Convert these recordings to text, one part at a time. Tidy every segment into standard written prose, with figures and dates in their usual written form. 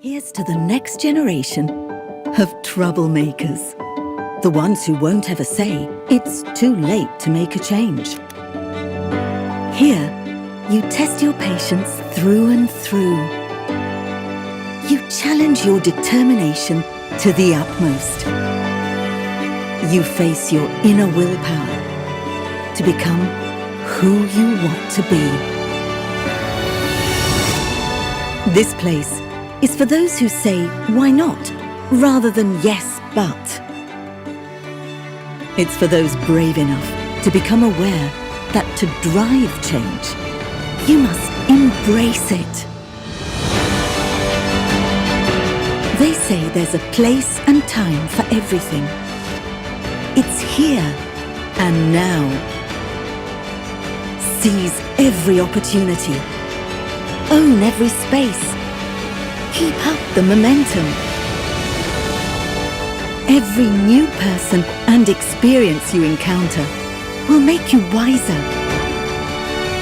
Here's to the next generation of troublemakers. The ones who won't have a say, it's too late to make a change. Here, you test your patience through and through. You challenge your determination to the utmost. You face your inner willpower to become who you want to be. This place is for those who say, why not, rather than yes, but. It's for those brave enough to become aware that to drive change, you must embrace it. They say there's a place and time for everything. It's here and now. Seize every opportunity. Own every space. Keep up the momentum. Every new person and experience you encounter will make you wiser.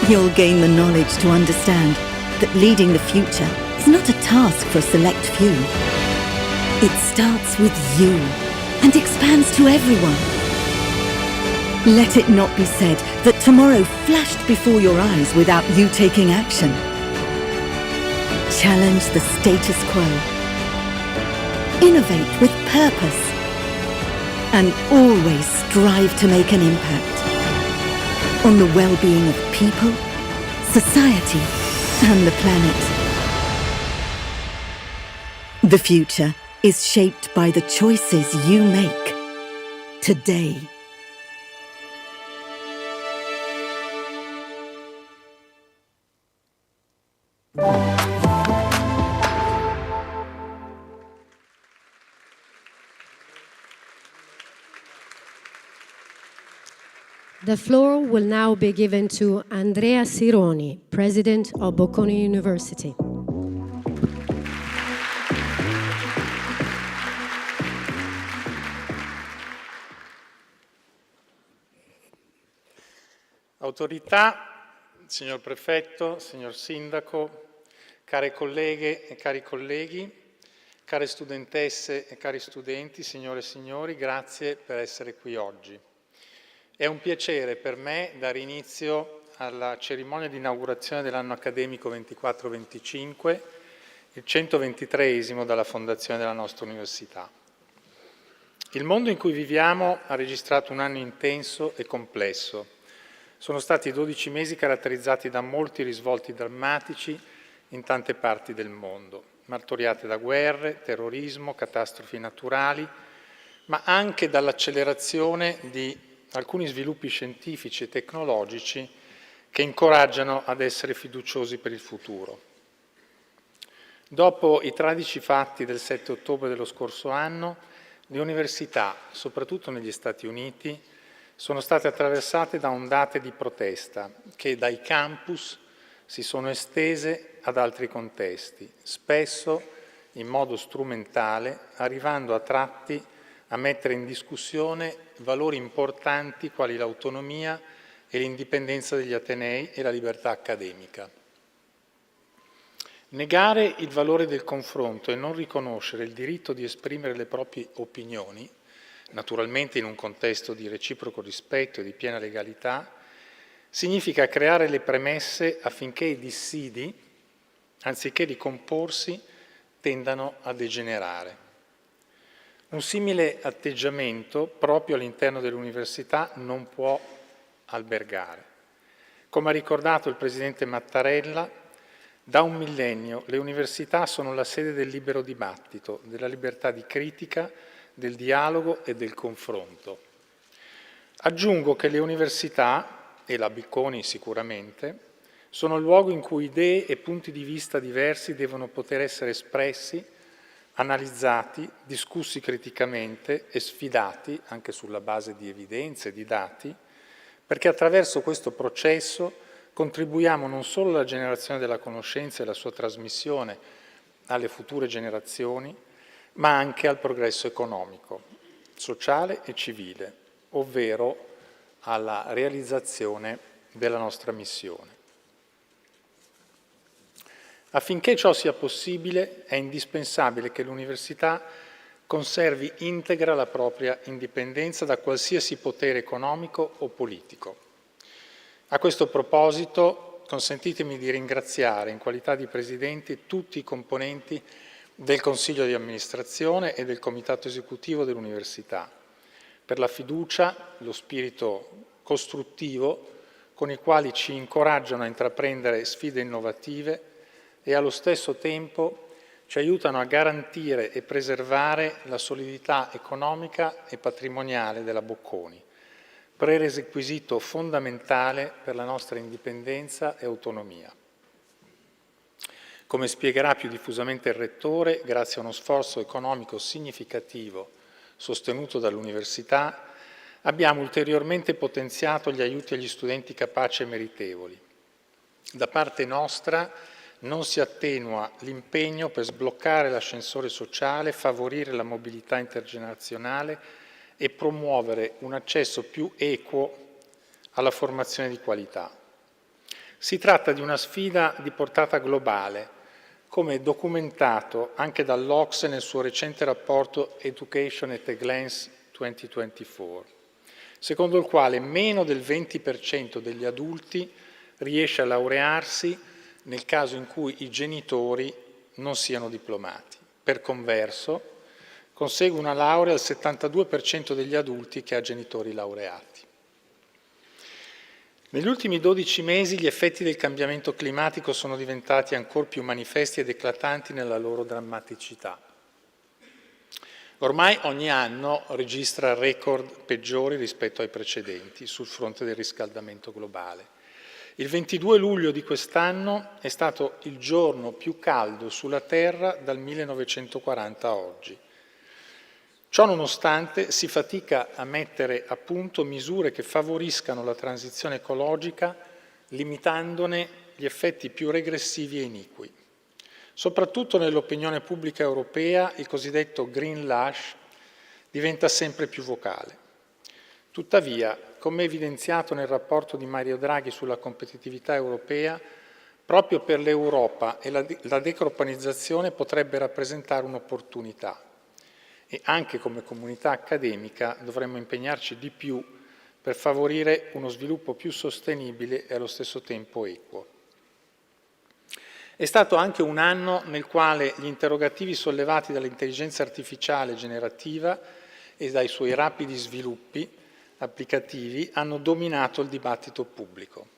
You'll gain the knowledge to understand that leading the future is not a task for a select few. It starts with you and expands to everyone. Let it not be said that tomorrow flashed before your eyes without you taking action. Challenge the status quo. Innovate with purpose. And always strive to make an impact on the well-being of people, society, and the planet. The future is shaped by the choices you make today. The floor will now be given to Andrea Sironi, President of Bocconi University. Autorità, signor Prefetto, signor Sindaco, care colleghe e cari colleghi, care studentesse e cari studenti, signore e signori, grazie per essere qui oggi. È un piacere per me dare inizio alla cerimonia di inaugurazione dell'anno accademico 24-25, il 123esimo dalla fondazione della nostra università. Il mondo in cui viviamo ha registrato un anno intenso e complesso. Sono stati 12 mesi caratterizzati da molti risvolti drammatici in tante parti del mondo, martoriate da guerre, terrorismo, catastrofi naturali, ma anche dall'accelerazione di alcuni sviluppi scientifici e tecnologici che incoraggiano ad essere fiduciosi per il futuro. Dopo i tragici fatti del 7 ottobre dello scorso anno, le università, soprattutto negli Stati Uniti, sono state attraversate da ondate di protesta che dai campus si sono estese ad altri contesti, spesso in modo strumentale, arrivando a tratti a mettere in discussione valori importanti quali l'autonomia e l'indipendenza degli atenei e la libertà accademica. Negare il valore del confronto e non riconoscere il diritto di esprimere le proprie opinioni, naturalmente in un contesto di reciproco rispetto e di piena legalità, significa creare le premesse affinché i dissidi, anziché ricomporsi, tendano a degenerare. Un simile atteggiamento, proprio all'interno dell'università, non può albergare. Come ha ricordato il Presidente Mattarella, da un millennio le università sono la sede del libero dibattito, della libertà di critica, del dialogo e del confronto. Aggiungo che le università, e la Bocconi sicuramente, sono il luogo in cui idee e punti di vista diversi devono poter essere espressi, analizzati, discussi criticamente e sfidati, anche sulla base di evidenze e di dati, perché attraverso questo processo contribuiamo non solo alla generazione della conoscenza e alla sua trasmissione alle future generazioni, ma anche al progresso economico, sociale e civile, ovvero alla realizzazione della nostra missione. Affinché ciò sia possibile è indispensabile che l'università conservi integra la propria indipendenza da qualsiasi potere economico o politico. A questo proposito consentitemi di ringraziare in qualità di Presidente tutti i componenti del Consiglio di amministrazione e del Comitato esecutivo dell'Università per la fiducia, lo spirito costruttivo con i quali ci incoraggiano a intraprendere sfide innovative e allo stesso tempo ci aiutano a garantire e preservare la solidità economica e patrimoniale della Bocconi, prerequisito fondamentale per la nostra indipendenza e autonomia. Come spiegherà più diffusamente il Rettore, grazie a uno sforzo economico significativo sostenuto dall'Università, abbiamo ulteriormente potenziato gli aiuti agli studenti capaci e meritevoli. Da parte nostra non si attenua l'impegno per sbloccare l'ascensore sociale, favorire la mobilità intergenerazionale e promuovere un accesso più equo alla formazione di qualità. Si tratta di una sfida di portata globale, come documentato anche dall'OCSE nel suo recente rapporto Education at a Glance 2024, secondo il quale meno del 20% degli adulti riesce a laurearsi nel caso in cui i genitori non siano diplomati. Per converso, consegue una laurea al 72% degli adulti che ha genitori laureati. Negli ultimi 12 mesi gli effetti del cambiamento climatico sono diventati ancor più manifesti ed eclatanti nella loro drammaticità. Ormai ogni anno registra record peggiori rispetto ai precedenti sul fronte del riscaldamento globale. Il 22 luglio di quest'anno è stato il giorno più caldo sulla Terra dal 1940 a oggi. Ciò nonostante si fatica a mettere a punto misure che favoriscano la transizione ecologica, limitandone gli effetti più regressivi e iniqui. Soprattutto nell'opinione pubblica europea il cosiddetto green rush diventa sempre più vocale. Tuttavia, come evidenziato nel rapporto di Mario Draghi sulla competitività europea, proprio per l'Europa e la decarbonizzazione potrebbe rappresentare un'opportunità. E anche come comunità accademica dovremmo impegnarci di più per favorire uno sviluppo più sostenibile e allo stesso tempo equo. È stato anche un anno nel quale gli interrogativi sollevati dall'intelligenza artificiale generativa e dai suoi rapidi sviluppi applicativi hanno dominato il dibattito pubblico.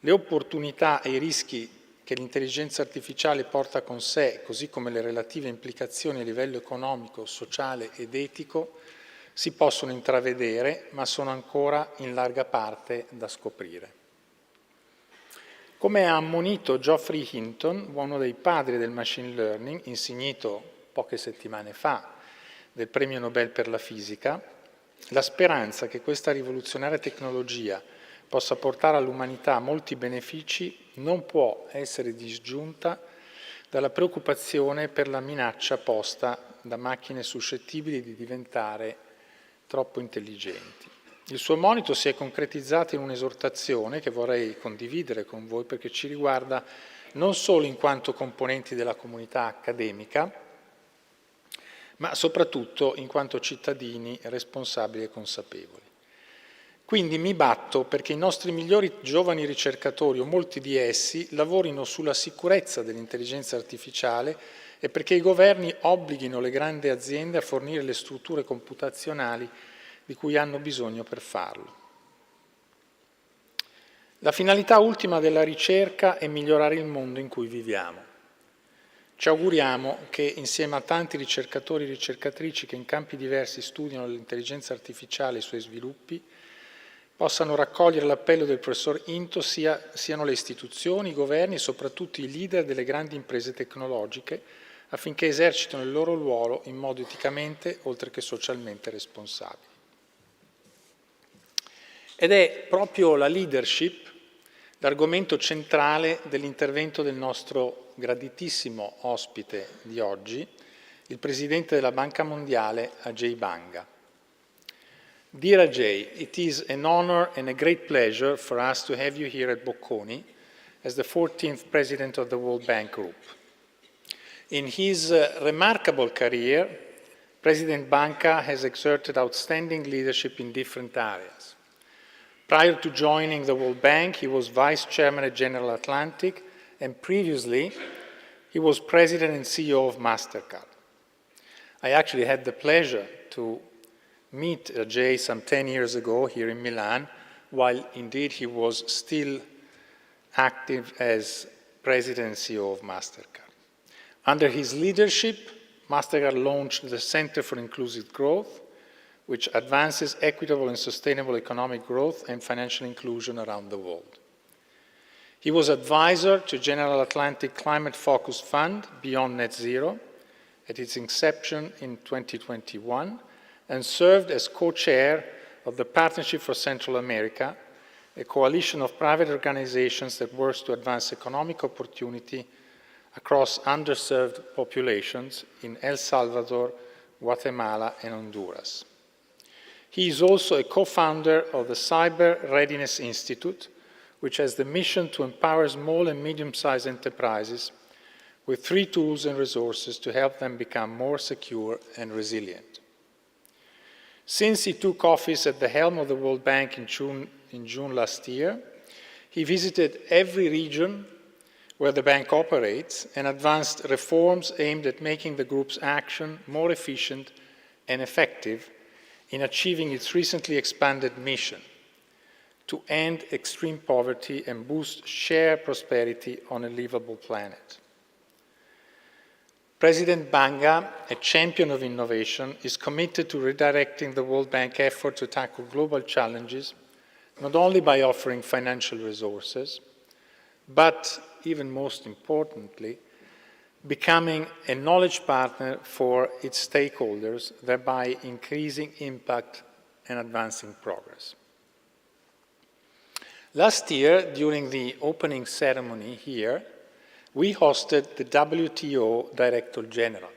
Le opportunità e i rischi che l'intelligenza artificiale porta con sé, così come le relative implicazioni a livello economico, sociale ed etico, si possono intravedere, ma sono ancora in larga parte da scoprire. Come ha ammonito Geoffrey Hinton, uno dei padri del machine learning, insignito poche settimane fa del Premio Nobel per la fisica, la speranza che questa rivoluzionaria tecnologia possa portare all'umanità molti benefici non può essere disgiunta dalla preoccupazione per la minaccia posta da macchine suscettibili di diventare troppo intelligenti. Il suo monito si è concretizzato in un'esortazione che vorrei condividere con voi perché ci riguarda non solo in quanto componenti della comunità accademica, ma soprattutto in quanto cittadini responsabili e consapevoli. Quindi mi batto perché i nostri migliori giovani ricercatori, o molti di essi, lavorino sulla sicurezza dell'intelligenza artificiale e perché i governi obblighino le grandi aziende a fornire le strutture computazionali di cui hanno bisogno per farlo. La finalità ultima della ricerca è migliorare il mondo in cui viviamo. Ci auguriamo che insieme a tanti ricercatori e ricercatrici che in campi diversi studiano l'intelligenza artificiale e i suoi sviluppi, possano raccogliere l'appello del professor Into siano le istituzioni, i governi e soprattutto i leader delle grandi imprese tecnologiche affinché esercitino il loro ruolo in modo eticamente oltre che socialmente responsabile. Ed è proprio la leadership l'argomento centrale dell'intervento del nostro graditissimo ospite di oggi, il Presidente della Banca Mondiale, AJAY Banga. Dear Ajay, it is an honor and a great pleasure for us to have you here at Bocconi as the 14th president of the World Bank Group. In his remarkable career, President Banga has exerted outstanding leadership in different areas. Prior to joining the World Bank, he was Vice Chairman at General Atlantic, and previously, he was President and CEO of MasterCard. I actually had the pleasure to meet AJAY some 10 years ago here in Milan, while indeed he was still active as President and CEO of MasterCard. Under his leadership, MasterCard launched the Center for Inclusive Growth, which advances equitable and sustainable economic growth and financial inclusion around the world. He was advisor to General Atlantic Climate Focus Fund Beyond Net Zero at its inception in 2021 and served as co-chair of the Partnership for Central America, a coalition of private organizations that works to advance economic opportunity across underserved populations in El Salvador, Guatemala, and Honduras. He is also a co-founder of the Cyber Readiness Institute, which has the mission to empower small and medium-sized enterprises with 3 tools and resources to help them become more secure and resilient. Since he took office at the helm of the World Bank in June last year, he visited every region where the bank operates and advanced reforms aimed at making the group's action more efficient and effective in achieving its recently expanded mission to end extreme poverty and boost shared prosperity on a livable planet. President Banga, a champion of innovation, is committed to redirecting the World Bank effort to tackle global challenges, not only by offering financial resources, but, even most importantly, becoming a knowledge partner for its stakeholders, thereby increasing impact and advancing progress. Last year, during the opening ceremony here, we hosted the WTO Director General,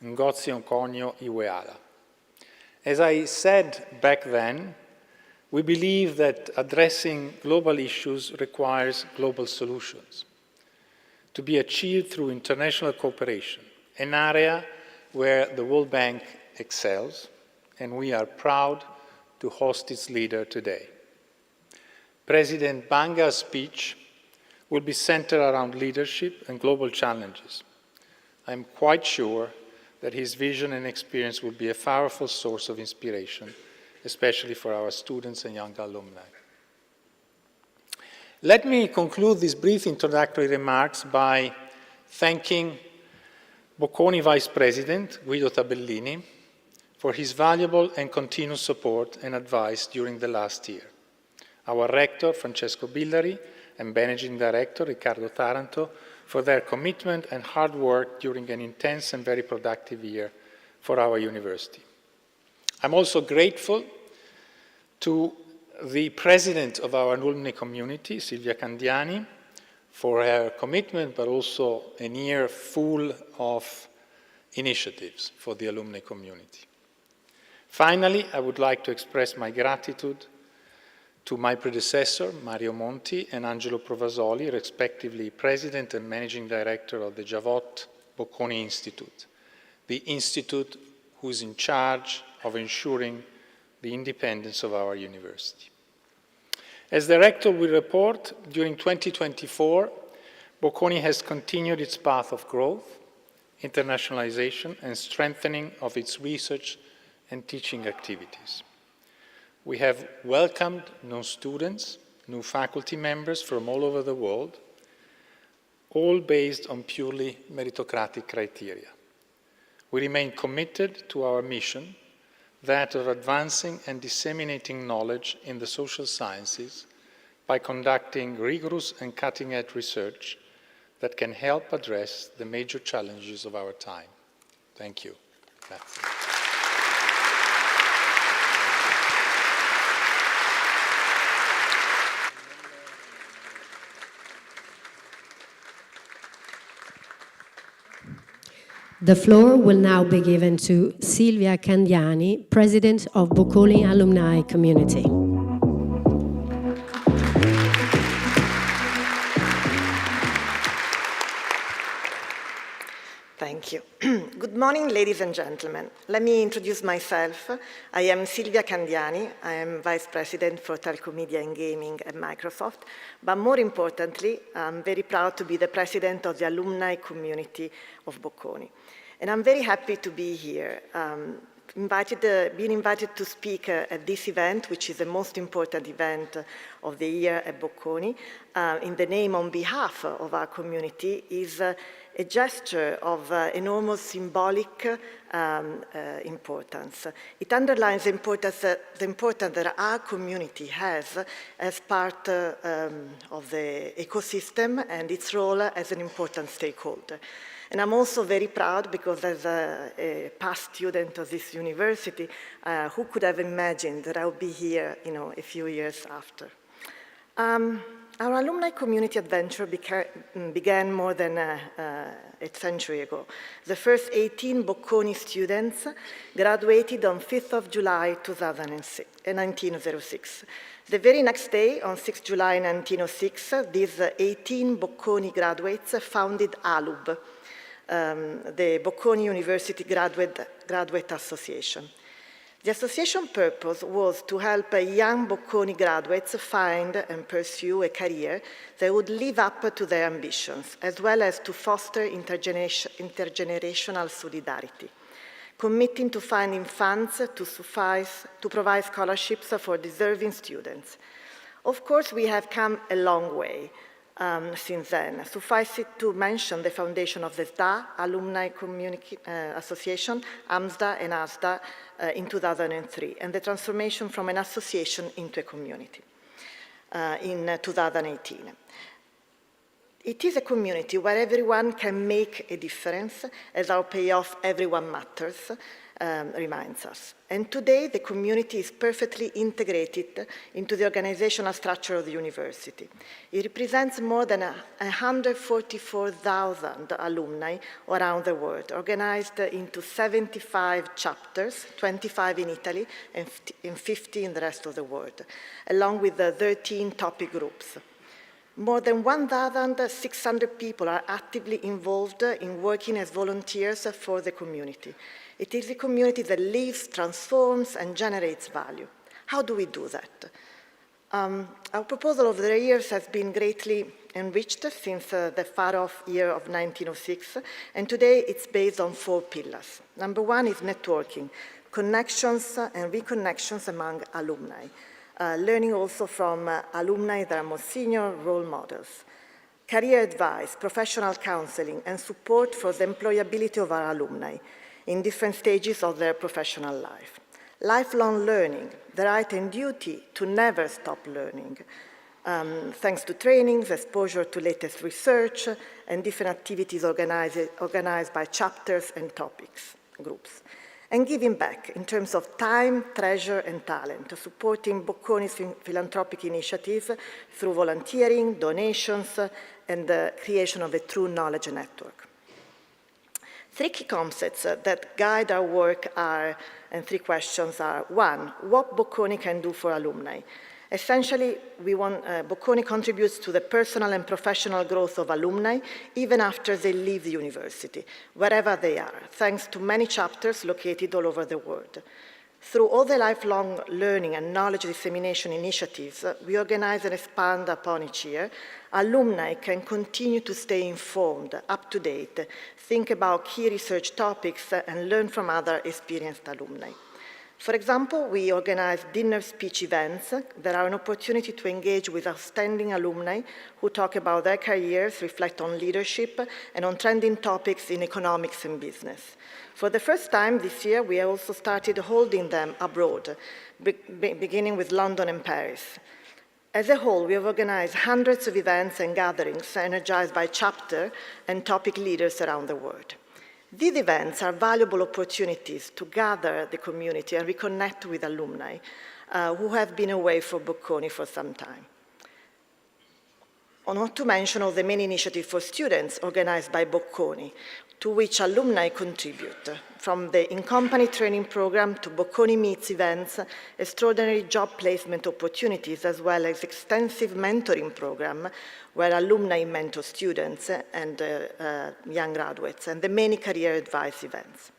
OKONJO-IWEALA. As I said back then, we believe that addressing global issues requires global solutions to be achieved through international cooperation, an area where the World Bank excels, and we are proud to host its leader today. President Banga's speech will be centered around leadership and global challenges. I am quite sure that his vision and experience will be a powerful source of inspiration, especially for our students and young alumni. Let me conclude these brief introductory remarks by thanking Bocconi Vice President Guido Tabellini for his valuable and continuous support and advice during the last year, our Rector Francesco Billari and Managing Director Riccardo Taranto for their commitment and hard work during an intense and very productive year for our university. I'm also grateful to the President of our alumni community, Silvia Candiani, for her commitment, but also a year full of initiatives for the alumni community. Finally, I would like to express my gratitude to my predecessor, Mario Monti, and Angelo Provasoli, respectively President and Managing Director of the Javotte Bocconi Institute, the institute who is in charge of ensuring the independence of our university. As the Rector will report, during 2024, Bocconi has continued its path of growth, internationalization, and strengthening of its research and teaching activities. We have welcomed new students, new faculty members from all over the world, all based on purely meritocratic criteria. We remain committed to our mission, that of advancing and disseminating knowledge in the social sciences by conducting rigorous and cutting-edge research that can help address the major challenges of our time. Thank you. Grazie. The floor will now be given to Silvia Candiani, President of Bocconi Alumni Community. Thank you. Good morning, ladies and gentlemen. Let me introduce myself. I am Silvia Candiani. I am Vice President for Telco Media and Gaming at Microsoft. But more importantly, I'm very proud to be the President of the alumni community of Bocconi. And I'm very happy to be here, being invited to speak at this event, which is the most important event of the year at Bocconi, in the name on behalf of our community, is a gesture of enormous symbolic importance. It underlines the importance that our community has as part of the ecosystem and its role as an important stakeholder. And I'm also very proud because as a past student of this university, who could have imagined that I would be here, a few years after. Our alumni community adventure began more than a century ago. The first 18 Bocconi students graduated on 5th of July 1906. The very next day, on 6th July 1906, these 18 Bocconi graduates founded ALUB, the Bocconi University Graduate Association. The association purpose was to help young Bocconi graduates find and pursue a career that would live up to their ambitions, as well as to foster intergenerational solidarity, committing to finding funds to provide scholarships for deserving students. Of course, we have come a long way since then. Suffice it to mention the foundation of the SDA, Alumni Community Association, AMSDA and ASDA in 2003, and the transformation from an association into a community in 2018. It is a community where everyone can make a difference, as our payoff, everyone matters, reminds us. And today, the community is perfectly integrated into the organizational structure of the university. It represents more than 144,000 alumni around the world, organized into 75 chapters, 25 in Italy and 50 in the rest of the world, along with the 13 topic groups. More than 1,600 people are actively involved in working as volunteers for the community. It is a community that lives, transforms, and generates value. How do we do that? Our proposal over the years has been greatly enriched since the far-off year of 1906, and today it's based on 4 pillars. Number 1 is networking, connections and reconnections among alumni. Learning also from alumni that are more senior role models. Career advice, professional counseling, and support for the employability of our alumni in different stages of their professional life. Lifelong learning, the right and duty to never stop learning, thanks to trainings, exposure to latest research, and different activities organized by chapters and topics groups. And giving back in terms of time, treasure, and talent, supporting Bocconi's philanthropic initiatives through volunteering, donations, and the creation of a true knowledge network. 3 key concepts that guide our work are, and 3 questions are, 1, what Bocconi can do for alumni. Essentially, Bocconi contributes to the personal and professional growth of alumni even after they leave the university, wherever they are, thanks to many chapters located all over the world. Through all the lifelong learning and knowledge dissemination initiatives we organize and expand upon each year, alumni can continue to stay informed, up to date, think about key research topics, and learn from other experienced alumni. For example, we organize dinner speech events that are an opportunity to engage with outstanding alumni who talk about their careers, reflect on leadership, and on trending topics in economics and business. For the first time this year, we also started holding them abroad, beginning with London and Paris. As a whole, we have organized hundreds of events and gatherings energized by chapter and topic leaders around the world. These events are valuable opportunities to gather the community and reconnect with alumni who have been away from Bocconi for some time. Not to mention all the many initiatives for students organized by Bocconi to which alumni contribute, from the in-company training program to Bocconi Meets events, extraordinary job placement opportunities, as well as extensive mentoring program where alumni mentor students and young graduates, and the many career advice events.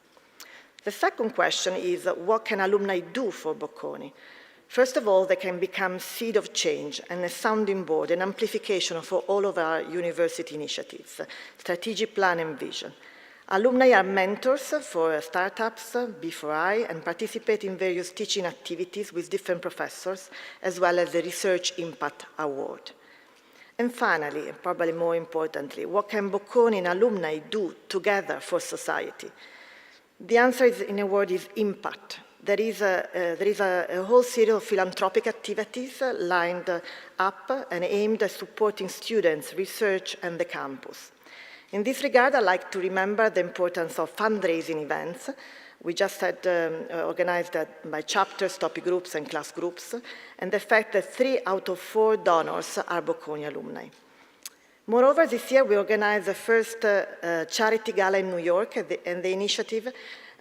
The second question is, what can alumni do for Bocconi? First of all, they can become seed of change and a sounding board, an amplification for all of our university initiatives, strategic plan and vision. Alumni are mentors for startups, B4I, and participate in various teaching activities with different professors, as well as the Research Impact Award. And finally, and probably more importantly, what can Bocconi and alumni do together for society? The answer is, in a word, is impact. There is a whole series of philanthropic activities lined up and aimed at supporting students, research, and the campus. In this regard, I'd like to remember the importance of fundraising events. We just had organized by chapters, topic groups, and class groups, and the fact that 3 out of 4 donors are Bocconi alumni. Moreover, this year we organized the first charity gala in New York, and the initiative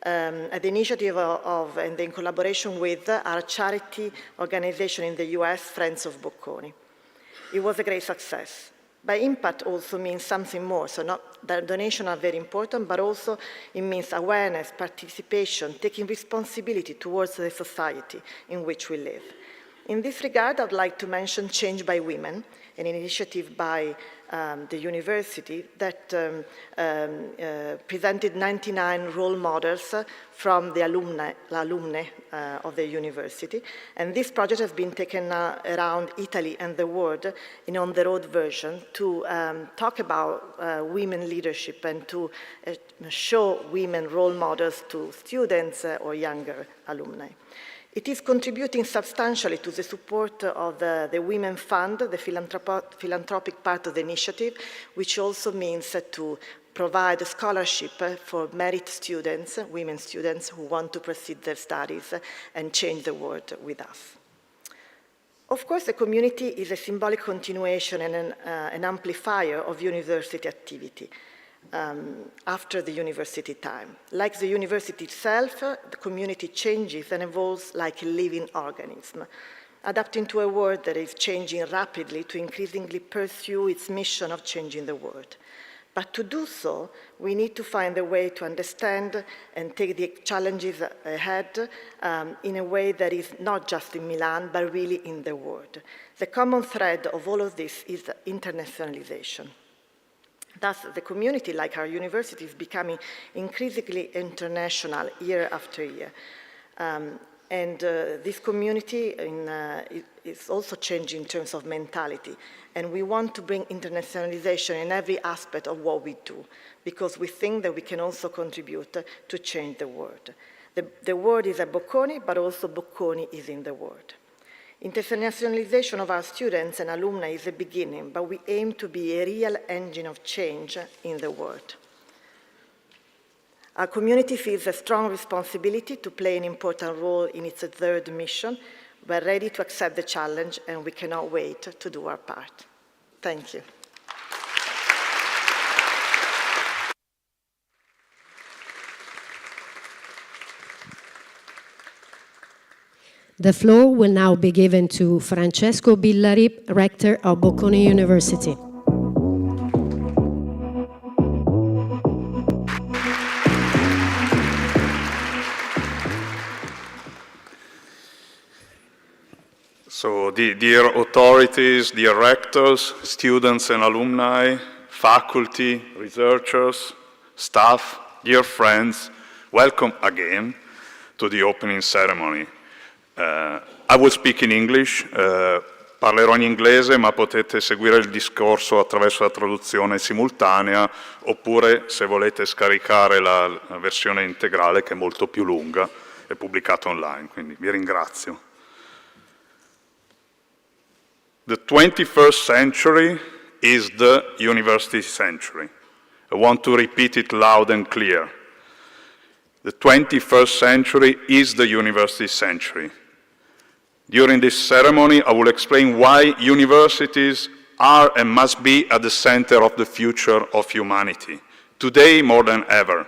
and in collaboration with our charity organization in the US, Friends of Bocconi. It was a great success. But impact also means something more, so not that donations are very important, but also it means awareness, participation, taking responsibility towards the society in which we live. In this regard, I'd like to mention Change by Women, an initiative by the university that presented 99 role models from the alumni of the university. And this project has been taken around Italy and the world in on-the-road version to talk about women leadership and to show women role models to students or younger alumni. It is contributing substantially to the support of the Women Fund, the philanthropic part of the initiative, which also means to provide a scholarship for merit students, women students who want to proceed their studies and change the world with us. Of course, the community is a symbolic continuation and an amplifier of university activity. After the university time. Like the university itself, the community changes and evolves like a living organism, adapting to a world that is changing rapidly to increasingly pursue its mission of changing the world. But to do so, we need to find a way to understand and take the challenges ahead in a way that is not just in Milan, but really in the world. The common thread of all of this is internationalization. Thus, the community, like our university, is becoming increasingly international year after year. This community is also changing in terms of mentality. And we want to bring internationalization in every aspect of what we do, because we think that we can also contribute to change the world. The world is at Bocconi, but also Bocconi is in the world. Internationalization of our students and alumni is a beginning, but we aim to be a real engine of change in the world. Our community feels a strong responsibility to play an important role in its third mission. We're ready to accept the challenge, and we cannot wait to do our part. Thank you. The floor will now be given to Francesco Billari, Rector of Bocconi University. So, dear authorities, dear rectors, students and alumni, faculty, researchers, staff, dear friends, welcome again to the opening ceremony. I will speak in English, parlerò in inglese, ma potete seguire il discorso attraverso la traduzione simultanea, oppure se volete scaricare la versione integrale, che è molto più lunga, è pubblicata online, quindi vi ringrazio. The 21st century is the university century. I want to repeat it loud and clear. The 21st century is the university century. During this ceremony, I will explain why universities are and must be at the center of the future of humanity, today more than ever.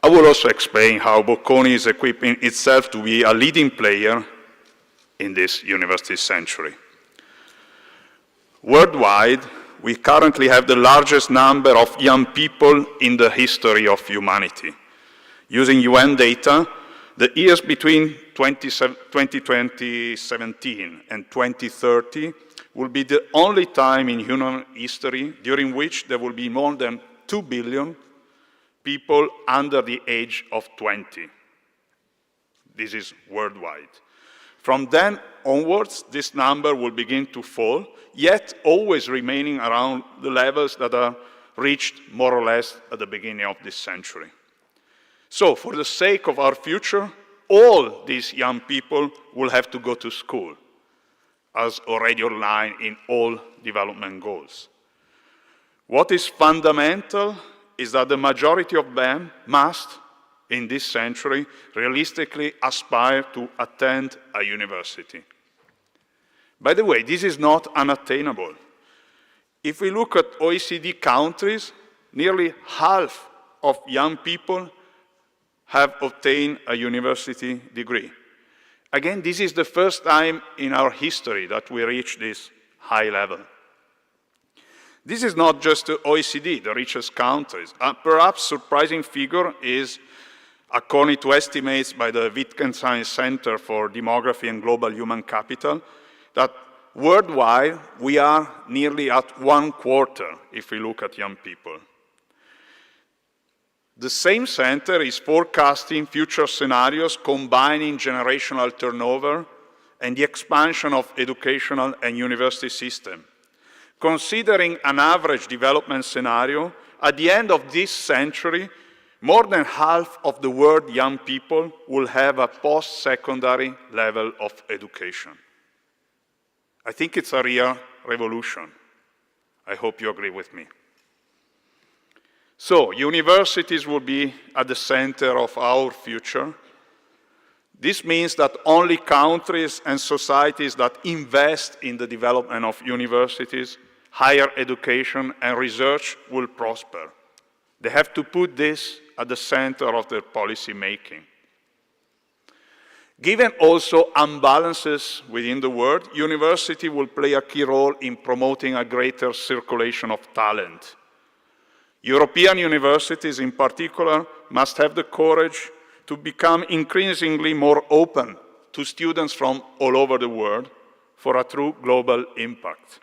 I will also explain how Bocconi is equipping itself to be a leading player in this university century. Worldwide, we currently have the largest number of young people in the history of humanity. Using UN data, the years between 2017 and 2030 will be the only time in human history during which there will be more than 2 billion people under the age of 20. This is worldwide. From then onwards, this number will begin to fall, yet always remaining around the levels that are reached more or less at the beginning of this century. So, for the sake of our future, all these young people will have to go to school, as already outlined in all development goals. What is fundamental is that the majority of them must, in this century, realistically aspire to attend a university. By the way, this is not unattainable. If we look at OECD countries, nearly half of young people have obtained a university degree. Again, this is the first time in our history that we reach this high level. This is not just the OECD, the richest countries. A perhaps surprising figure is, according to estimates by the Wittgenstein Center for Demography and Global Human Capital, that worldwide we are nearly at 1/4 if we look at young people. The same center is forecasting future scenarios combining generational turnover and the expansion of educational and university system. Considering an average development scenario, at the end of this century, more than half of the world's young people will have a post-secondary level of education. I think it's a real revolution. I hope you agree with me. So, universities will be at the center of our future. This means that only countries and societies that invest in the development of universities, higher education, and research will prosper. They have to put this at the center of their policy making. Given also imbalances within the world, university will play a key role in promoting a greater circulation of talent. European universities in particular must have the courage to become increasingly more open to students from all over the world for a true global impact.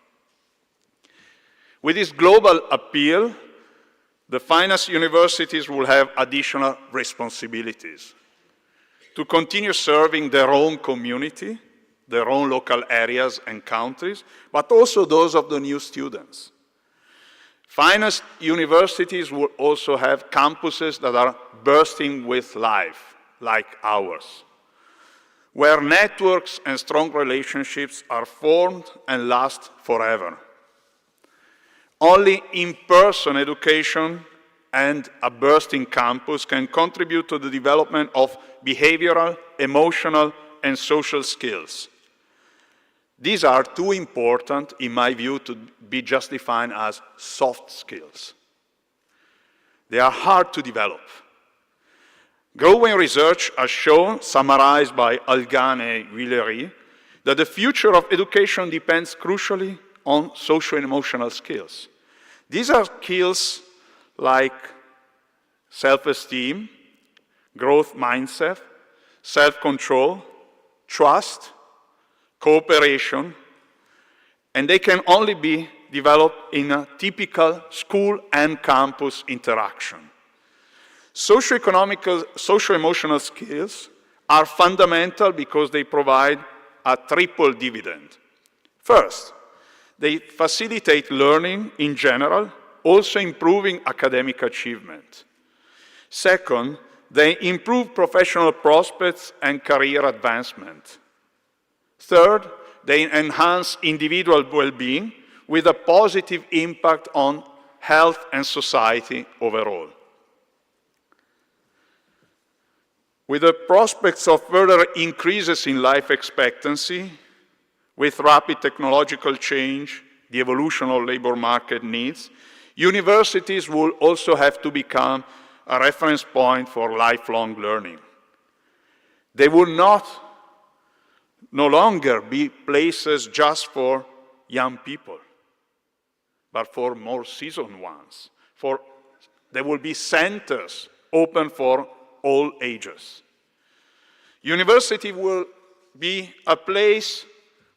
With this global appeal, the finest universities will have additional responsibilities to continue serving their own community, their own local areas and countries, but also those of the new students. Finest universities will also have campuses that are bursting with life, like ours, where networks and strong relationships are formed and last forever. Only in-person education and a bursting campus can contribute to the development of behavioral, emotional, and social skills. These are too important, in my view, to be just defined as soft skills. They are hard to develop. Growing research has shown, summarized by AJAY, that the future of education depends crucially on social and emotional skills. These are skills like self-esteem, growth mindset, self-control, trust, cooperation, and they can only be developed in a typical school and campus interaction. Socio-emotional skills are fundamental because they provide a triple dividend. First, they facilitate learning in general, also improving academic achievement. Second, they improve professional prospects and career advancement. Third, they enhance individual well-being with a positive impact on health and society overall. With the prospects of further increases in life expectancy, with rapid technological change, the evolution of labor market needs, Universities will also have to become a reference point for lifelong learning. They will no longer be places just for young people, but for more seasoned ones. There will be centers open for all ages. University will be a place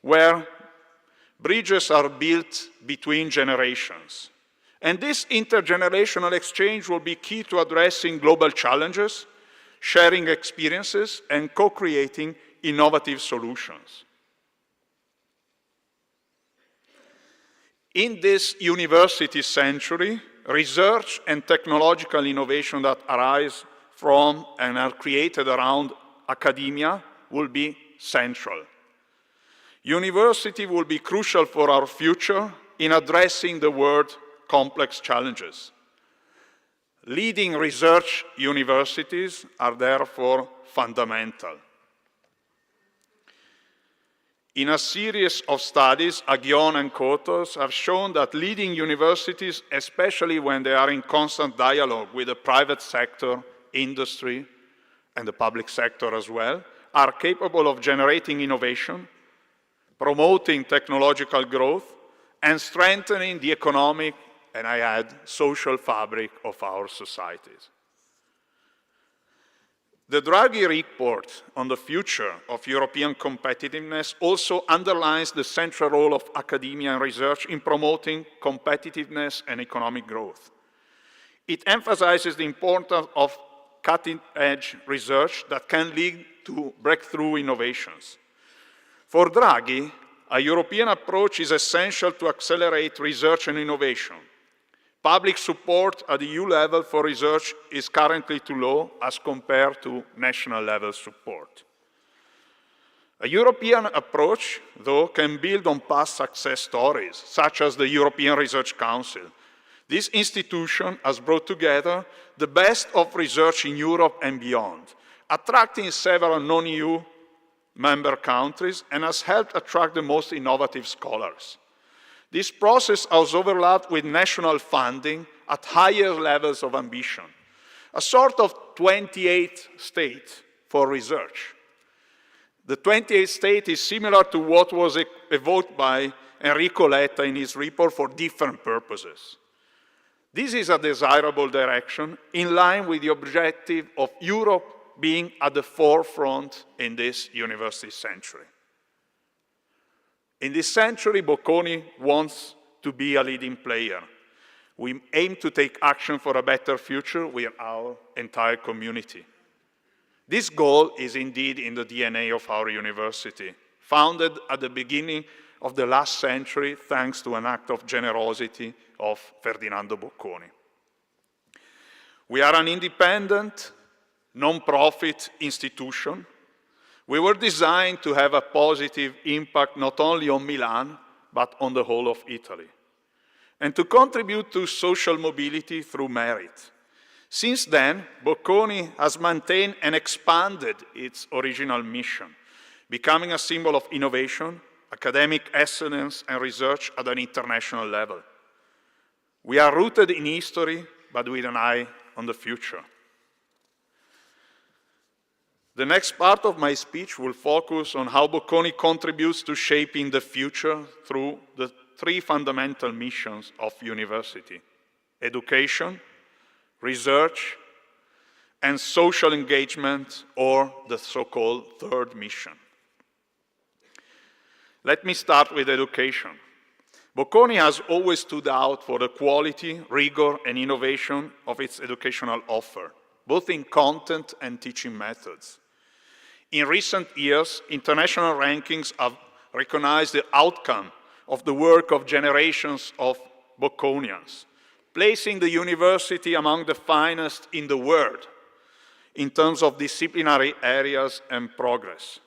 where bridges are built between generations. And this intergenerational exchange will be key to addressing global challenges, sharing experiences, and co-creating innovative solutions. In this university century, research and technological innovation that arise from and are created around academia will be central. University will be crucial for our future in addressing the world's complex challenges. Leading research universities are therefore fundamental. In a series of studies, Aghion and co-authors have shown that leading universities, especially when they are in constant dialogue with the private sector, industry, and the public sector as well, are capable of generating innovation, promoting technological growth, and strengthening the economic, and I add, social fabric of our societies. The Draghi report on the future of European competitiveness also underlines the central role of academia and research in promoting competitiveness and economic growth. It emphasizes the importance of cutting-edge research that can lead to breakthrough innovations. For Draghi, a European approach is essential to accelerate research and innovation. Public support at the EU level for research is currently too low as compared to national level support. A European approach, though, can build on past success stories, such as the European Research Council. This institution has brought together the best of research in Europe and beyond, attracting several non-EU member countries, and has helped attract the most innovative scholars. This process has overlapped with national funding at higher levels of ambition, a sort of 28 state for research. The 28 state is similar to what was evoked by Enrico Letta in his report for different purposes. This is a desirable direction in line with the objective of Europe being at the forefront in this university century. In this century, Bocconi wants to be a leading player. We aim to take action for a better future with our entire community. This goal is indeed in the DNA of our university, founded at the beginning of the last century thanks to an act of generosity of Ferdinando Bocconi. We are an independent, non-profit institution. We were designed to have a positive impact not only on Milan, but on the whole of Italy, and to contribute to social mobility through merit. Since then, Bocconi has maintained and expanded its original mission, becoming a symbol of innovation, academic excellence, and research at an international level. We are rooted in history, but with an eye on the future. The next part of my speech will focus on how Bocconi contributes to shaping the future through the three fundamental missions of university: education, research, and social engagement, or the so-called third mission. Let me start with education. Bocconi has always stood out for the quality, rigor, and innovation of its educational offer, both in content and teaching methods. In recent years, international rankings have recognized the outcome of the work of generations of Bocconians, placing the university among the finest in the world in terms of disciplinary areas and progress.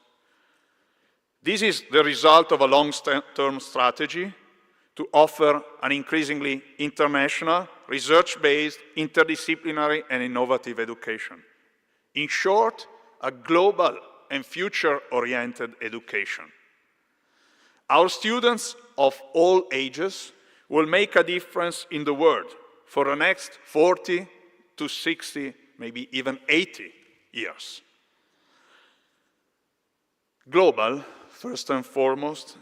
This is the result of a long-term strategy to offer an increasingly international, research-based, interdisciplinary, and innovative education. In short, a global and future-oriented education. Our students of all ages will make a difference in the world, for the next 40 to 60, maybe even 80 years. Global, first and foremost,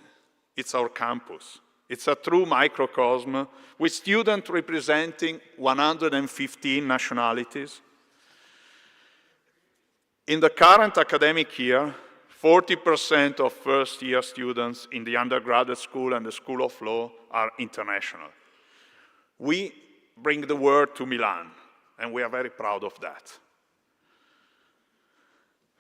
it's our campus. It's a true microcosm with students representing 115 nationalities. In the current academic year, 40% of first-year students in the undergraduate school and the School of Law are international. We bring the word to Milan, and we are very proud of that.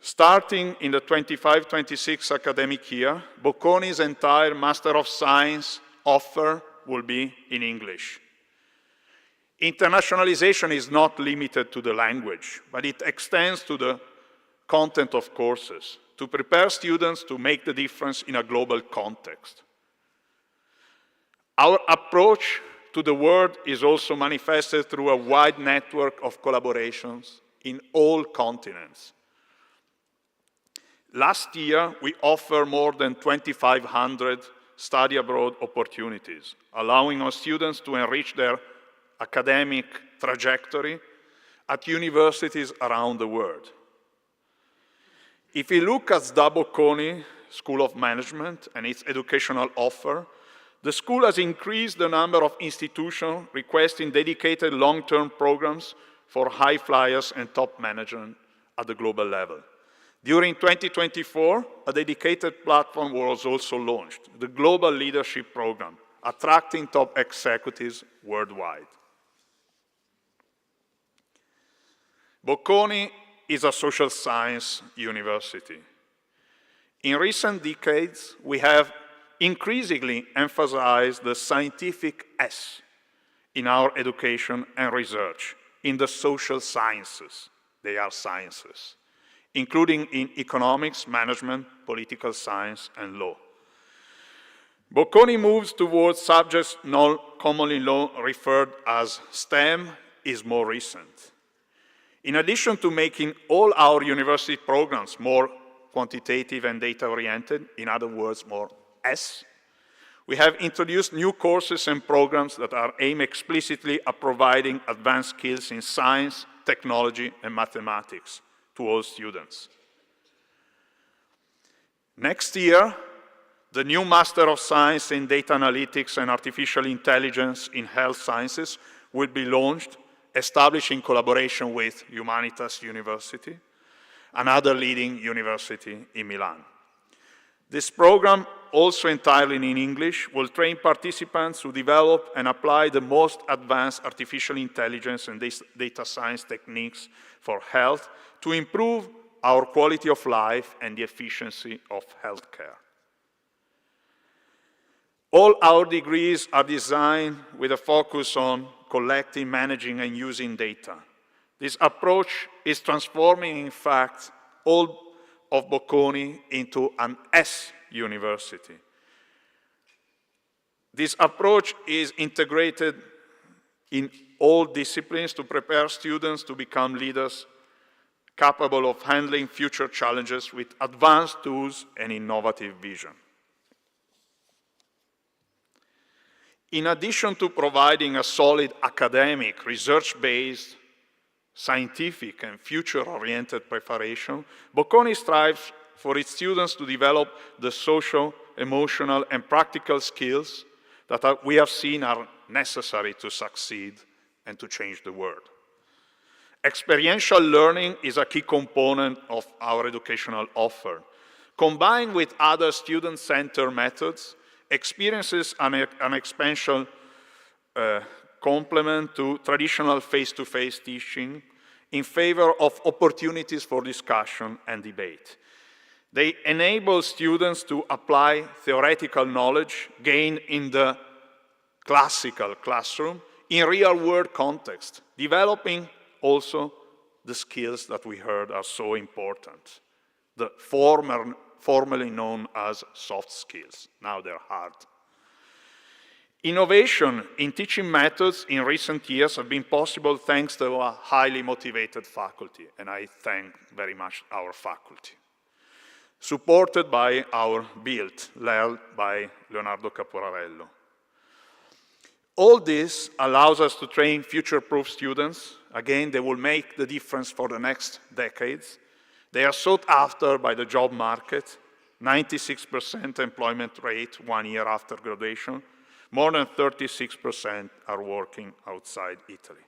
Starting in the 25-26 academic year, Bocconi's entire Master of Science offer will be in English. Internationalization is not limited to the language, but it extends to the content of courses to prepare students to make the difference in a global context. Our approach to the world is also manifested through a wide network of collaborations in all continents. Last year, we offered more than 2,500 study abroad opportunities, allowing our students to enrich their academic trajectory at universities around the world. If we look at the Bocconi School of Management and its educational offer, the school has increased the number of institutions requesting dedicated long-term programs for high flyers and top management at the global level. During 2024, a dedicated platform was also launched, the Global Leadership Program, attracting top executives worldwide. Bocconi is a social science university. In recent decades, we have increasingly emphasized the scientific S in our education and research in the social sciences. They are sciences, including in economics, management, political science, and law. Bocconi moves towards subjects not commonly referred as STEM is more recent. In addition to making all our university programs more quantitative and data-oriented, in other words, more S, we have introduced new courses and programs that are aimed explicitly at providing advanced skills in science, technology, and mathematics to all students. Next year, the new Master of Science in Data Analytics and Artificial Intelligence in Health Sciences will be launched, established in collaboration with Humanitas University, another leading university in Milan. This program, also entirely in English, will train participants to develop and apply the most advanced artificial intelligence and data science techniques for health to improve our quality of life and the efficiency of healthcare. All our degrees are designed with a focus on collecting, managing, and using data. This approach is transforming, in fact, all of Bocconi into an S university. This approach is integrated in all disciplines to prepare students to become leaders capable of handling future challenges with advanced tools and innovative vision. In addition to providing a solid academic, research-based, scientific, and future-oriented preparation, Bocconi strives for its students to develop the social, emotional, and practical skills that we have seen are necessary to succeed and to change the world. Experiential learning is a key component of our educational offer. Combined with other student-centered methods, experiences an expansion complement to traditional face-to-face teaching in favor of opportunities for discussion and debate. They enable students to apply theoretical knowledge gained in the classical classroom in real-world context, developing also the skills that we heard are so important, the formerly known as soft skills. Now they're hard. Innovation in teaching methods in recent years have been possible thanks to a highly motivated faculty, and I thank very much our faculty. Supported by our BILT, led by Leonardo Caporarello. All this allows us to train future-proof students. Again, they will make the difference for the next decades. They are sought after by the job market, 96% employment rate 1 year after graduation. More than 36% are working outside Italy.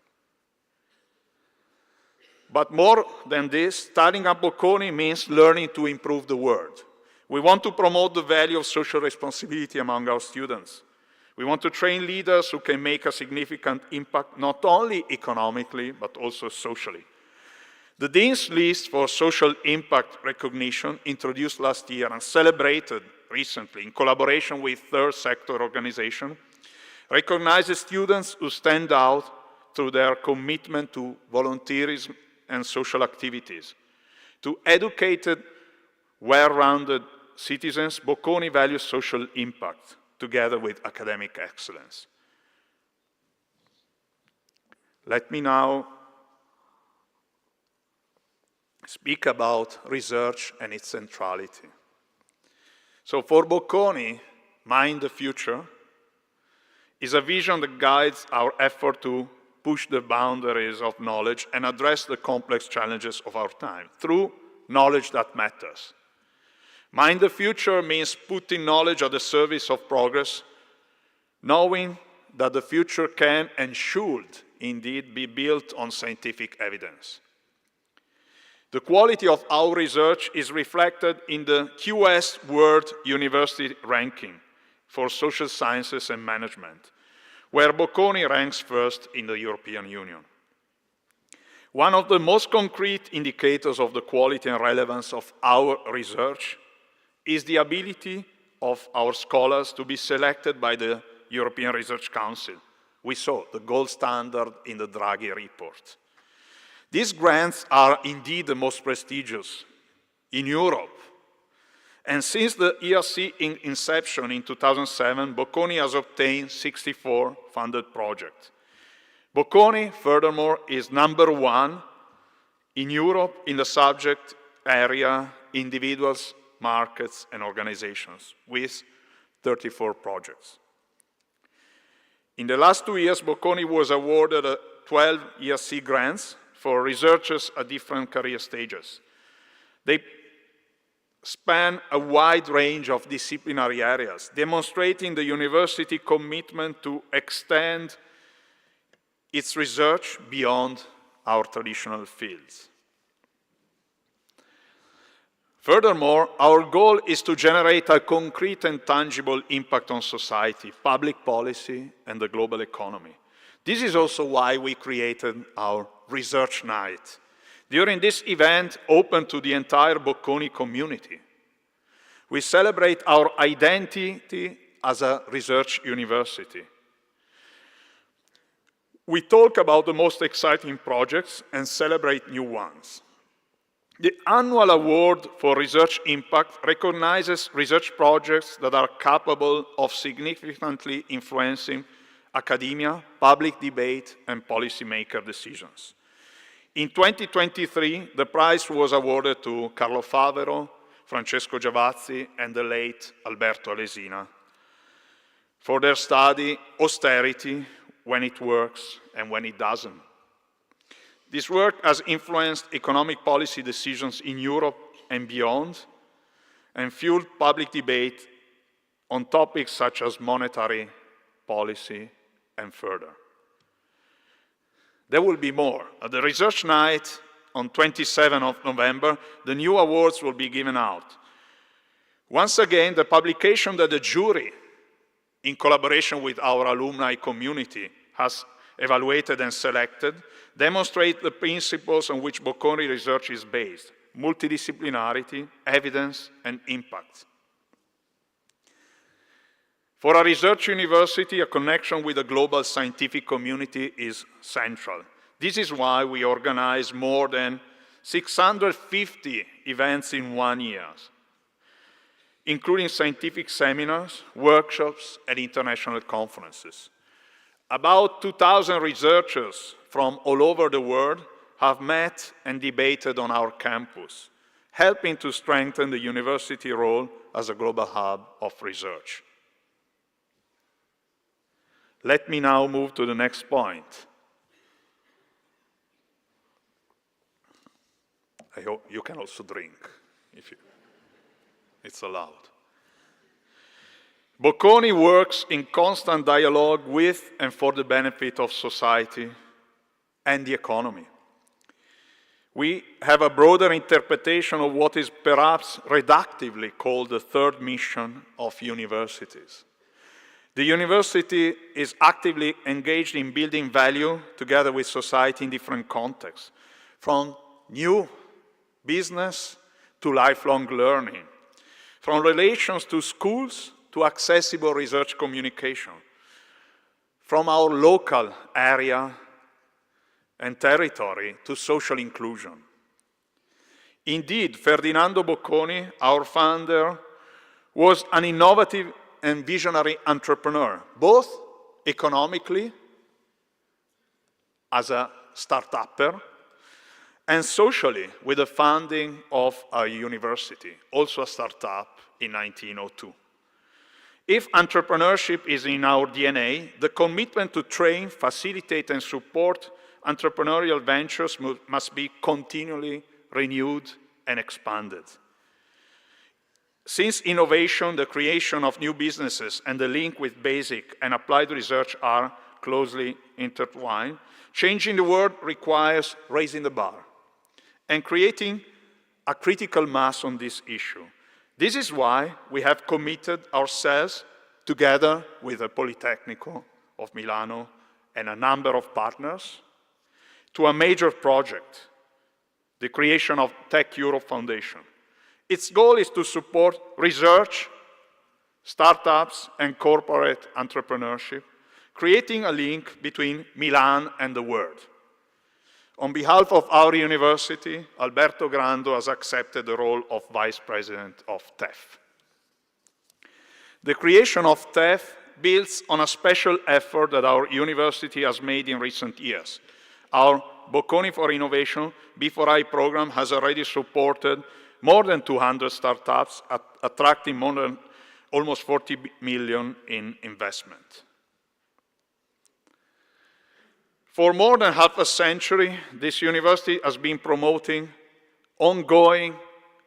But more than this, studying at Bocconi means learning to improve the world. We want to promote the value of social responsibility among our students. We want to train leaders who can make a significant impact, not only economically, but also socially. The Dean's List for Social Impact Recognition, introduced last year and celebrated recently in collaboration with third sector organizations, recognizes students who stand out through their commitment to volunteerism and social activities. To educated, well-rounded citizens, Bocconi values social impact together with academic excellence. Let me now speak about research and its centrality. So for Bocconi, Mind the Future is a vision that guides our effort to push the boundaries of knowledge and address the complex challenges of our time through knowledge that matters. Mind the Future means putting knowledge at the service of progress, knowing that the future can and should indeed be built on scientific evidence. The quality of our research is reflected in the QS World University Ranking for Social Sciences and Management, where Bocconi ranks first in the European Union. One of the most concrete indicators of the quality and relevance of our research is the ability of our scholars to be selected by the European Research Council. We saw the gold standard in the Draghi report. These grants are indeed the most prestigious in Europe. And since the ERC inception in 2007, Bocconi has obtained 64 funded projects. Bocconi, furthermore, is #1 in Europe in the subject area individuals, markets, and organizations, with 34 projects. In the last 2 years, Bocconi was awarded 12 ERC grants for researchers at different career stages. They span a wide range of disciplinary areas, demonstrating the university commitment to extend its research beyond our traditional fields. Furthermore, our goal is to generate a concrete and tangible impact on society, public policy, and the global economy. This is also why we created our Research Night. During this event, open to the entire Bocconi community, we celebrate our identity as a research university. We talk about the most exciting projects and celebrate new ones. The annual award for research impact recognizes research projects that are capable of significantly influencing academia, public debate, and policymaker decisions. In 2023, the prize was awarded to Carlo Favero, Francesco Giavazzi, and the late Alberto Alesina for their study, Austerity, when it works and when it doesn't. This work has influenced economic policy decisions in Europe and beyond, and fueled public debate on topics such as monetary policy and further. There will be more. At the Research Night on 27th of November, the new awards will be given out. Once again, the publication that the jury, in collaboration with our alumni community, has evaluated and selected, demonstrate the principles on which Bocconi research is based: multidisciplinarity, evidence, and impact. For a research university, a connection with the global scientific community is central. This is why we organize more than 650 events in 1 year, including scientific seminars, workshops, and international conferences. About 2,000 researchers from all over the world have met and debated on our campus, helping to strengthen the university role as a global hub of research. Let me now move to the next point. I hope you can also drink, if it's allowed. Bocconi works in constant dialogue with and for the benefit of society and the economy. We have a broader interpretation of what is perhaps reductively called the third mission of universities. The university is actively engaged in building value together with society in different contexts, from new business to lifelong learning, from relations to schools to accessible research communication, from our local area and territory to social inclusion. Indeed, Ferdinando Bocconi, our founder, was an innovative and visionary entrepreneur, both economically as a start-upper and socially with the founding of a university, also a startup in 1902. If entrepreneurship is in our DNA, the commitment to train, facilitate, and support entrepreneurial ventures must be continually renewed and expanded. Since innovation, the creation of new businesses, and the link with basic and applied research are closely intertwined, changing the world requires raising the bar and creating a critical mass on this issue. This is why we have committed ourselves, together with the Politecnico of Milano and a number of partners, to a major project, the creation of Tech Europe Foundation. Its goal is to support research, startups, and corporate entrepreneurship, creating a link between Milan and the world. On behalf of our university, Alberto Grando has accepted the role of Vice President of TEF. The creation of TEF builds on a special effort that our university has made in recent years. Our Bocconi for Innovation B4I program has already supported more than 200 startups, attracting more than almost 40 million in investment. For more than half a century, this university has been promoting ongoing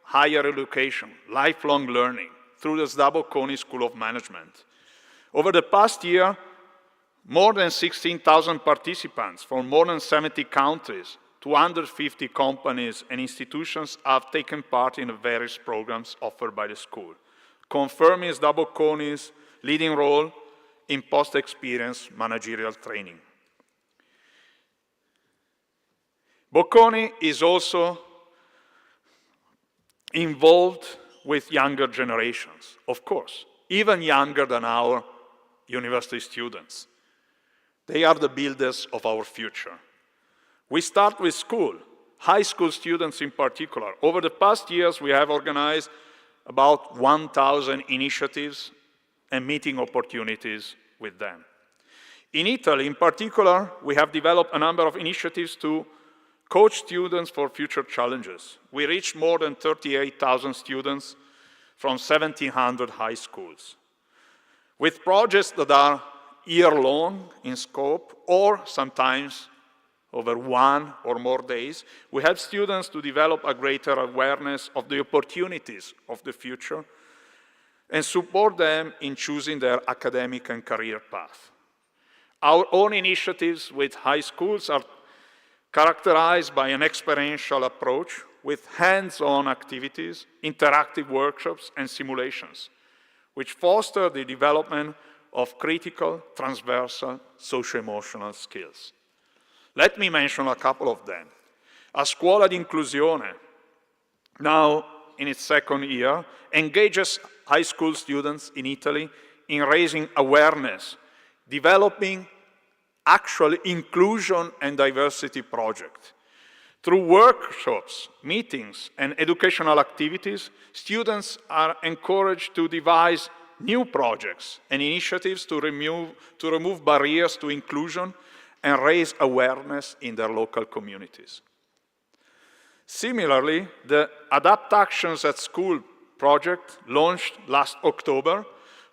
higher education, lifelong learning, through the SDA Bocconi School of Management. Over the past year, more than 16,000 participants from more than 70 countries, 250 companies and institutions have taken part in the various programs offered by the school, confirming SDA Bocconi's leading role in post-experience managerial training. Bocconi is also involved with younger generations, of course, even younger than our university students. They are the builders of our future. We start with school, high school students in particular. Over the past years, we have organized about 1,000 initiatives and meeting opportunities with them. In Italy, in particular, we have developed a number of initiatives to coach students for future challenges. We reached more than 38,000 students from 1,700 high schools, with projects that are year-long in scope, or sometimes over 1 or more days. We help students to develop a greater awareness of the opportunities of the future and support them in choosing their academic and career path. Our own initiatives with high schools are characterized by an experiential approach with hands-on activities, interactive workshops, and simulations, which foster the development of critical, transversal, socio-emotional skills. Let me mention a couple of them. A Scuola di Inclusione, now in its second year, engages high school students in Italy in raising awareness, developing actual inclusion and diversity project. Through workshops, meetings, and educational activities, students are encouraged to devise new projects and initiatives to remove barriers to inclusion and raise awareness in their local communities. Similarly, the Adapt Actions at School project, launched last October,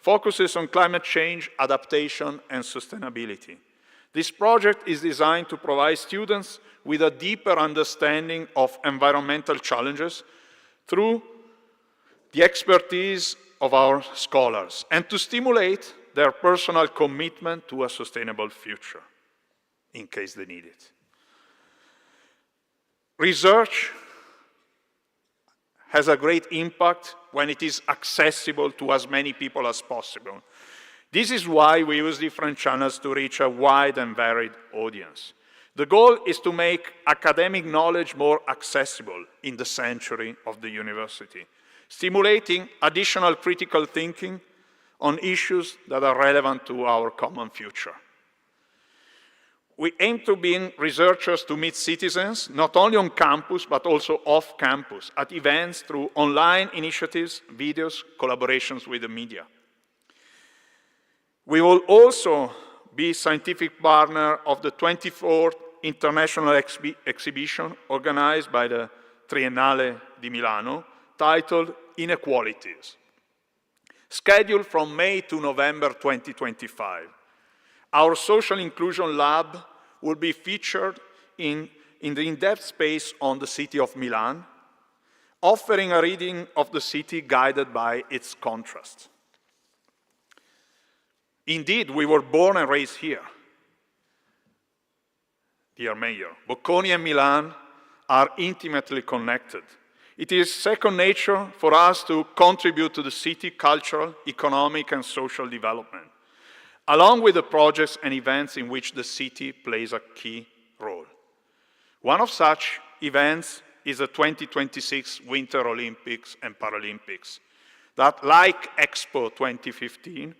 focuses on climate change, adaptation, and sustainability. This project is designed to provide students with a deeper understanding of environmental challenges through the expertise of our scholars and to stimulate their personal commitment to a sustainable future, in case they need it. Research has a great impact when it is accessible to as many people as possible. This is why we use different channels to reach a wide and varied audience. The goal is to make academic knowledge more accessible in the century of the university, stimulating additional critical thinking on issues that are relevant to our common future. We aim to bring researchers to meet citizens, not only on campus, but also off campus, at events through online initiatives, videos, collaborations with the media. We will also be scientific partner of the 24th International Exhibition organized by the Triennale di Milano, titled Inequalities, scheduled from May to November 2025. Our social inclusion lab will be featured in the in-depth space on the city of Milan, offering a reading of the city guided by its contrasts. Indeed, we were born and raised here. Dear Mayor, Bocconi and Milan are intimately connected. It is second nature for us to contribute to the city cultural, economic, and social development, along with the projects and events in which the city plays a key role. One of such events is the 2026 Winter Olympics and Paralympics, that, like Expo 2015,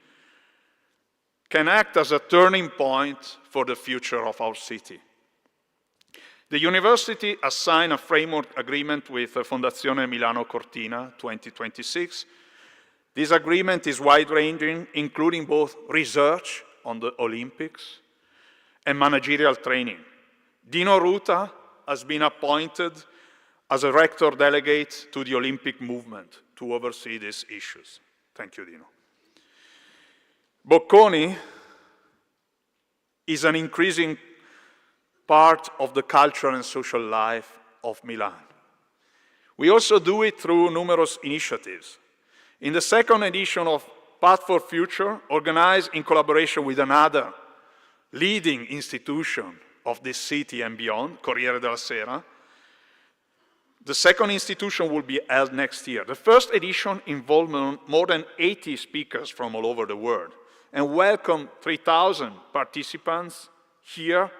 can act as a turning point for the future of our city. The university has signed a framework agreement with Fondazione Milano Cortina 2026. This agreement is wide-ranging, including both research on the Olympics and managerial training. Dino Ruta has been appointed as a rector delegate to the Olympic movement to oversee these issues. Thank you, Dino. Bocconi is an increasing part of the cultural and social life of Milan. We also do it through numerous initiatives. In the second edition of Path for Future, organized in collaboration with another leading institution of this city and beyond, Corriere della Sera, the second institution will be held next year. The first edition involved more than 80 speakers from all over the world and welcomed 3,000 participants here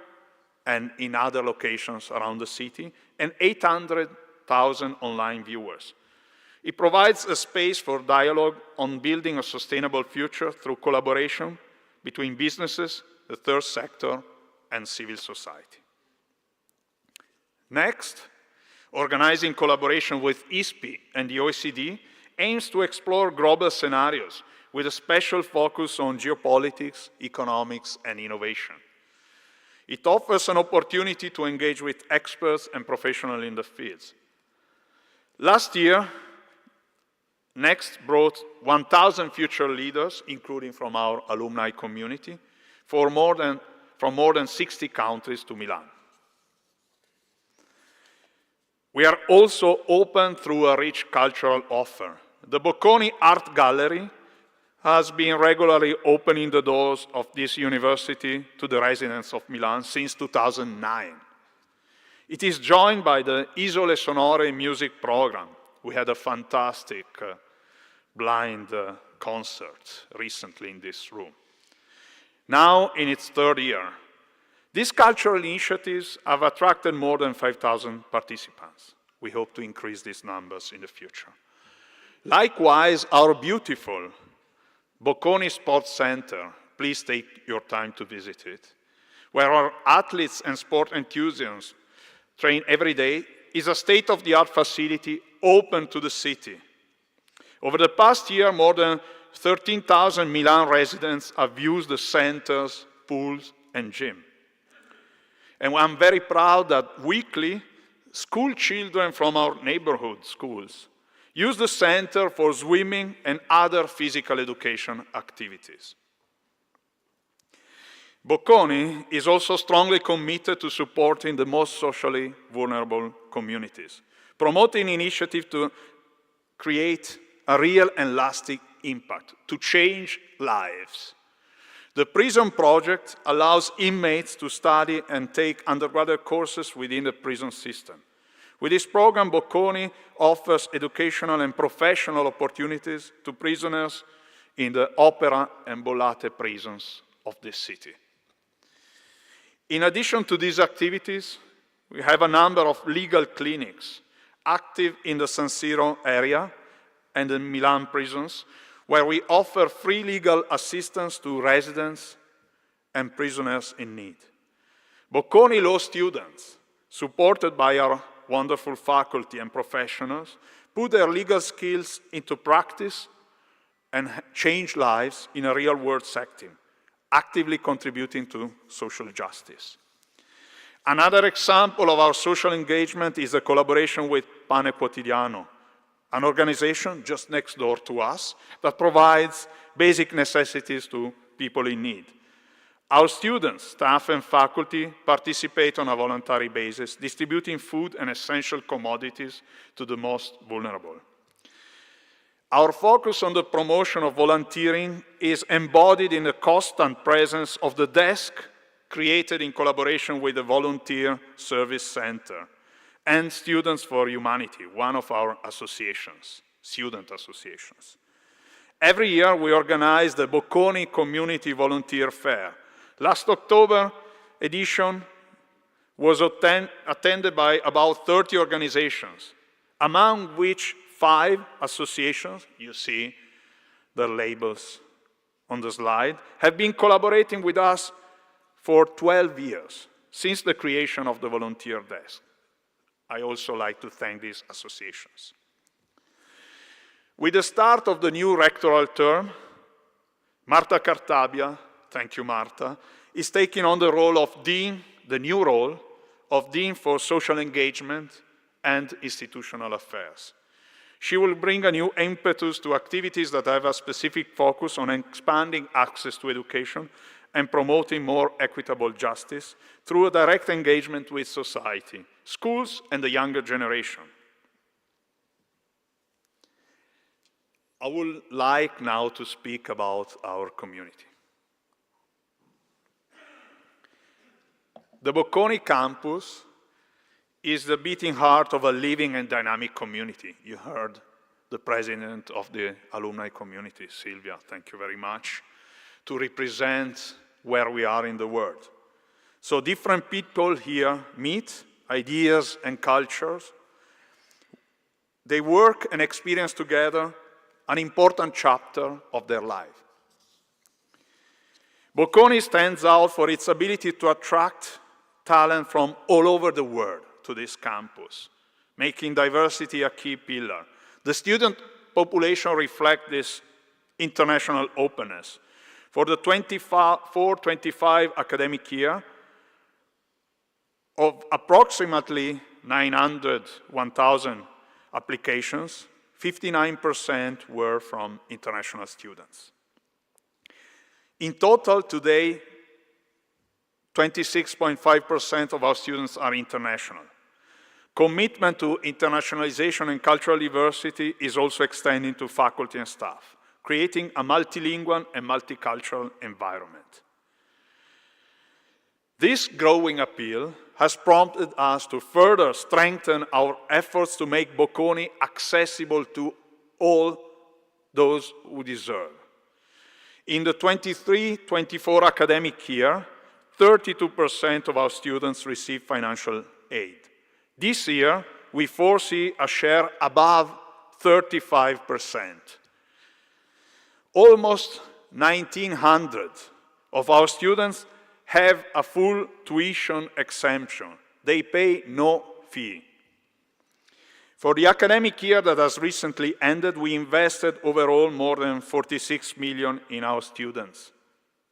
and in other locations around the city, and 800,000 online viewers. It provides a space for dialogue on building a sustainable future through collaboration between businesses, the third sector, and civil society. Next, organizing collaboration with ISPI and the OECD aims to explore global scenarios with a special focus on geopolitics, economics, and innovation. It offers an opportunity to engage with experts and professionals in the fields. Last year, Next brought 1,000 future leaders, including from our alumni community, from more than 60 countries to Milan. We are also open through a rich cultural offer. The Bocconi Art Gallery has been regularly opening the doors of this university to the residents of Milan since 2009. It is joined by the Isole Sonore music program. We had a fantastic blind concert recently in this room. Now in its third year, these cultural initiatives have attracted more than 5,000 participants. We hope to increase these numbers in the future. Likewise, our beautiful Bocconi Sports Center, please take your time to visit it, where our athletes and sport enthusiasts train every day, is a state-of-the-art facility open to the city. Over the past year, more than 13,000 Milan residents have used the centers, pools, and gym. And I'm very proud that weekly, school children from our neighborhood schools Use the center for swimming and other physical education activities. Bocconi is also strongly committed to supporting the most socially vulnerable communities, promoting initiatives to create a real and lasting impact, to change lives. The Prison Project allows inmates to study and take undergraduate courses within the prison system. With this program, Bocconi offers educational and professional opportunities to prisoners in the Opera and Bollate prisons of this city. In addition to these activities, we have a number of legal clinics active in the San Siro area and the Milan prisons, where we offer free legal assistance to residents and prisoners in need. Bocconi law students, supported by our wonderful faculty and professionals, put their legal skills into practice and change lives in a real-world setting, actively contributing to social justice. Another example of our social engagement is the collaboration with Pane Quotidiano, an organization just next door to us that provides basic necessities to people in need. Our students, staff, and faculty participate on a voluntary basis, distributing food and essential commodities to the most vulnerable. Our focus on the promotion of volunteering is embodied in the constant presence of the desk created in collaboration with the Volunteer Service Center and Students for Humanity, one of our associations, student associations. Every year we organize the Bocconi Community Volunteer Fair. Last October edition was attended by about 30 organizations, among which 5 associations, you see the labels on the slide, have been collaborating with us for 12 years, since the creation of the volunteer desk. I also like to thank these associations. With the start of the new rectoral term, Marta Cartabia, thank you Marta, is taking on the role of Dean, the new role of Dean for Social Engagement and Institutional Affairs. She will bring a new impetus to activities that have a specific focus on expanding access to education and promoting more equitable justice through a direct engagement with society, schools, and the younger generation. I would like now to speak about our community. The Bocconi campus is the beating heart of a living and dynamic community. You heard the president of the alumni community, Silvia, thank you very much, to represent where we are in the world. So different people here meet, ideas and cultures. They work and experience together an important chapter of their life. Bocconi stands out for its ability to attract talent from all over the world to this campus, making diversity a key pillar. The student population reflects this international openness. For the 24-25 academic year, of approximately 1,000 applications, 59% were from international students. In total, today, 26.5% of our students are international. Commitment to internationalization and cultural diversity is also extending to faculty and staff, creating a multilingual and multicultural environment. This growing appeal has prompted us to further strengthen our efforts to make Bocconi accessible to all those who deserve. In the 23-24 academic year, 32% of our students receive financial aid. This year, we foresee a share above 35%. Almost 1,900 of our students have a full tuition exemption. They pay no fee. For the academic year that has recently ended, we invested overall more than 46 million in our students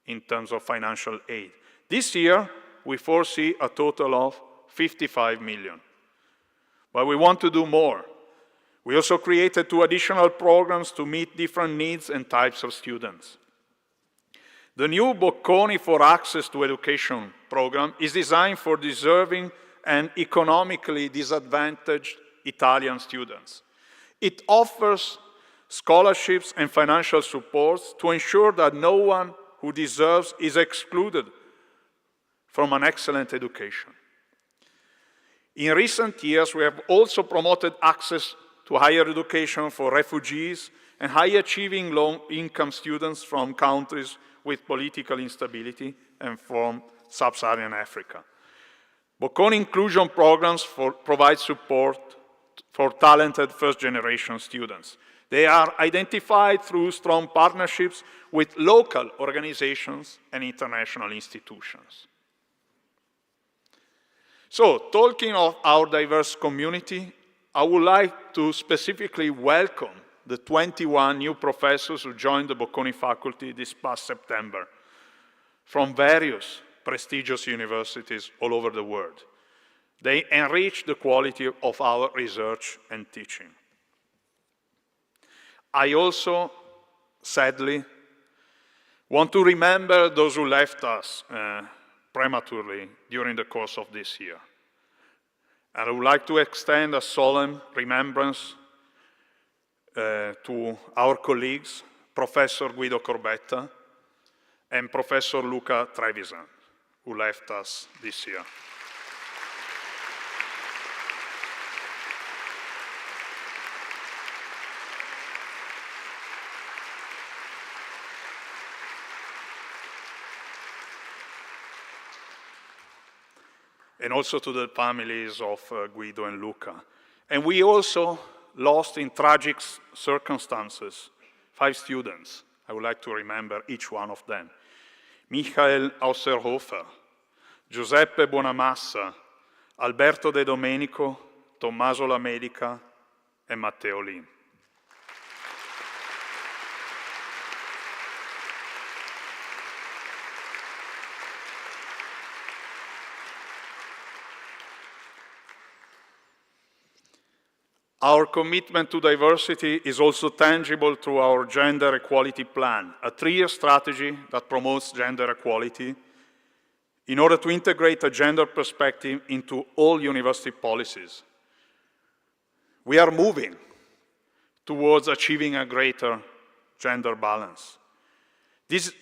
in terms of financial aid. This year, we foresee a total of 55 million. But we want to do more. We also created 2 additional programs to meet different needs and types of students. The new Bocconi for Access to Education program is designed for deserving and economically disadvantaged Italian students. It offers scholarships and financial support to ensure that no one who deserves is excluded from an excellent education. In recent years, we have also promoted access to higher education for refugees and high-achieving low-income students from countries with political instability and from sub-Saharan Africa. Bocconi inclusion programs provide support for talented first-generation students. They are identified through strong partnerships with local organizations and international institutions. So, talking of our diverse community, I would like to specifically welcome the 21 new professors who joined the Bocconi faculty this past September from various prestigious universities all over the world. They enrich the quality of our research and teaching. I also, sadly, want to remember those who left us prematurely during the course of this year. And I would like to extend a solemn remembrance to our colleagues, Professor Guido Corbetta and Professor Luca Trevisan, who left us this year. And also to the families of Guido and Luca. And we also lost in tragic circumstances 5 students. I would like to remember each one of them. Michael Ausserhofer, Giuseppe Bonamassa, Alberto De Domenico, Tommaso La Medica, and Matteo Lim. Our commitment to diversity is also tangible through our Gender Equality Plan, a 3-year strategy that promotes gender equality in order to integrate a gender perspective into all university policies. We are moving towards achieving a greater gender balance. This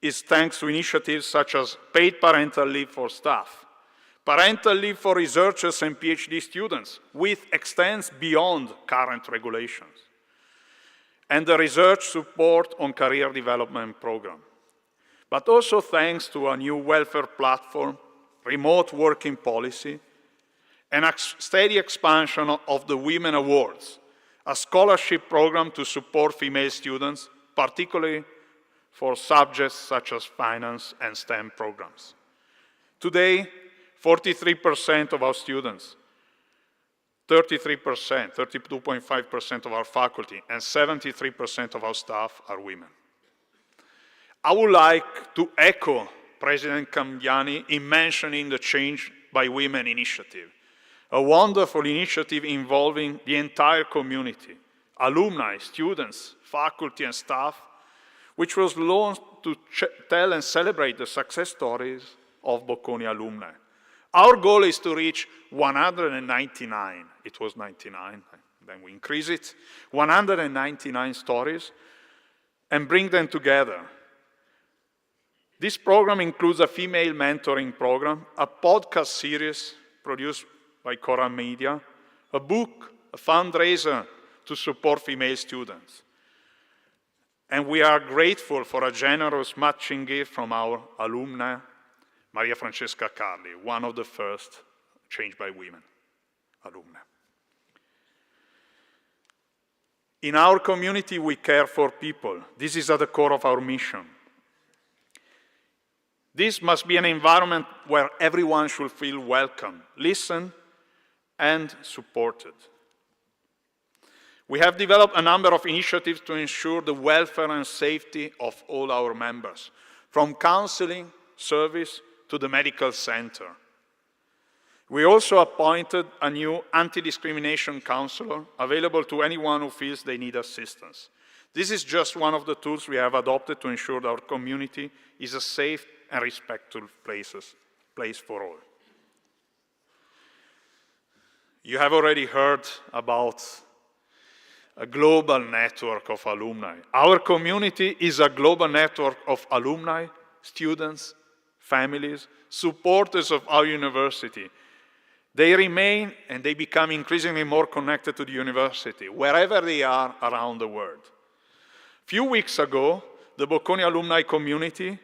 is thanks to initiatives such as paid parental leave for staff, parental leave for researchers and PhD students, which extends beyond current regulations, and the research support on career development program. But also thanks to a new welfare platform, remote working policy, and a steady expansion of the Women Awards, a scholarship program to support female students, particularly for subjects such as finance and STEM programs. Today, 43% of our students, 33%, 32.5% of our faculty, and 73% of our staff are women. I would like to echo President Candiani in mentioning the Change by Women initiative, a wonderful initiative involving the entire community, alumni, students, faculty, and staff, which was launched to tell and celebrate the success stories of Bocconi alumni. Our goal is to reach 199, it was 99, then we increase it, 199 stories, and bring them together. This program includes a female mentoring program, a podcast series produced by Cora Media, a book, a fundraiser to support female students. And we are grateful for a generous matching gift from our alumna, Maria Francesca Carli, one of the first Change by Women alumni. In our community, we care for people. This is at the core of our mission. This must be an environment where everyone should feel welcome, listened, and supported. We have developed a number of initiatives to ensure the welfare and safety of all our members, from counseling, service, to the medical center. We also appointed a new anti-discrimination counselor available to anyone who feels they need assistance. This is just one of the tools we have adopted to ensure that our community is a safe and respectful place for all. You have already heard about a global network of alumni. Our community is a global network of alumni, students, families, supporters of our university. They remain and they become increasingly more connected to the university, wherever they are around the world. A few weeks ago, the Bocconi alumni community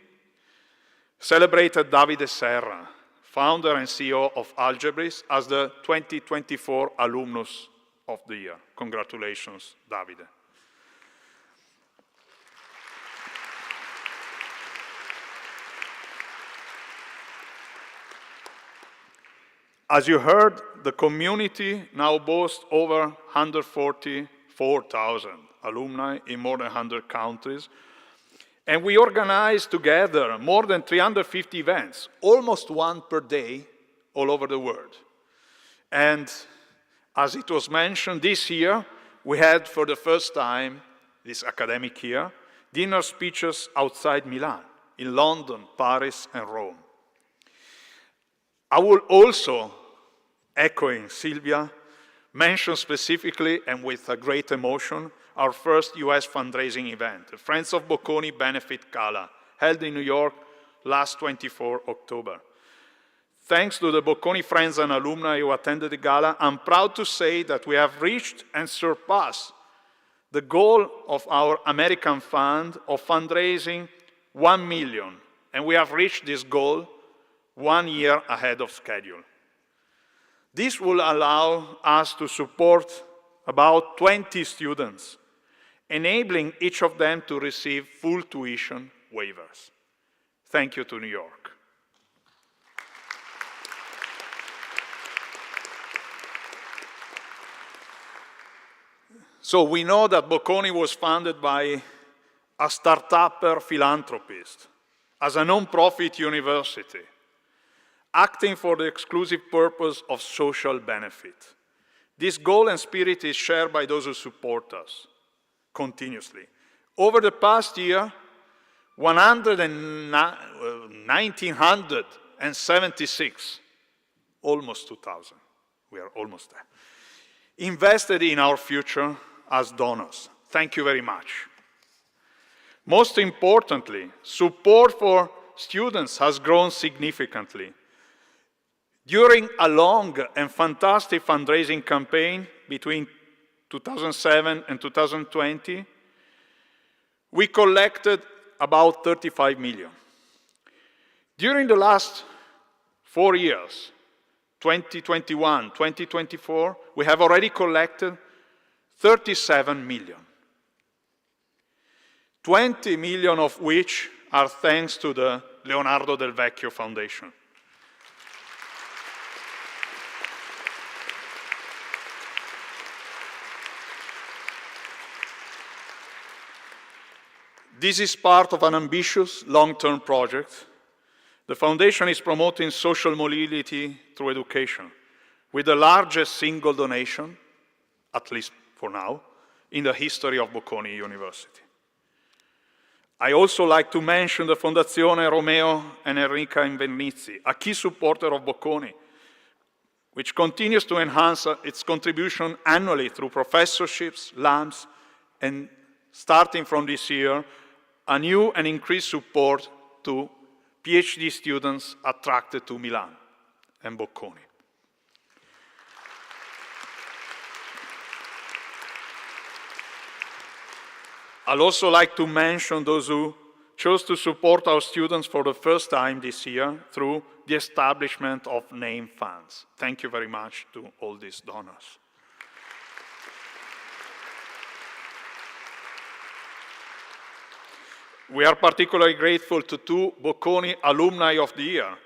celebrated Davide Serra, founder and CEO of Algebris, as the 2024 Alumnus of the Year. Congratulations, Davide. As you heard, the community now boasts over 144,000 alumni in more than 100 countries. And we organize together more than 350 events, almost one per day, all over the world. And as it was mentioned, this year, we had for the first time, this academic year, dinner speeches outside Milan, in London, Paris, and Rome. I will also, echoing Silvia, mention specifically and with a great emotion our first US fundraising event, the Friends of Bocconi Benefit Gala, held in New York last 24 October. Thanks to the Bocconi friends and alumni who attended the gala, I'm proud to say that we have reached and surpassed the goal of our American fund of fundraising 1 million, and we have reached this goal 1 year ahead of schedule. This will allow us to support about 20 students, enabling each of them to receive full tuition waivers. Thank you to New York. So we know that Bocconi was founded by a start-upper philanthropist, as a non-profit university, acting for the exclusive purpose of social benefit. This goal and spirit is shared by those who support us continuously. Over the past year, 1,976, almost 2,000, we are almost there, invested in our future as donors. Thank you very much. Most importantly, support for students has grown significantly. During a long and fantastic fundraising campaign between 2007 and 2020, we collected about 35 million. During the last 4 years, 2021, 2024, we have already collected 37 million. 20 million of which are thanks to the Leonardo Del Vecchio Foundation. This is part of an ambitious long-term project. The foundation is promoting social mobility through education, with the largest single donation, at least for now, in the history of Bocconi University. I also like to mention the Fondazione Romeo and Enrica Invernizzi, a key supporter of Bocconi, which continues to enhance its contribution annually through professorships, labs, and starting from this year, a new and increased support to PhD students attracted to Milan and Bocconi. I'd also like to mention those who chose to support our students for the first time this year through the establishment of name funds. Thank you very much to all these donors. We are particularly grateful to 2 Bocconi Alumni of the Year,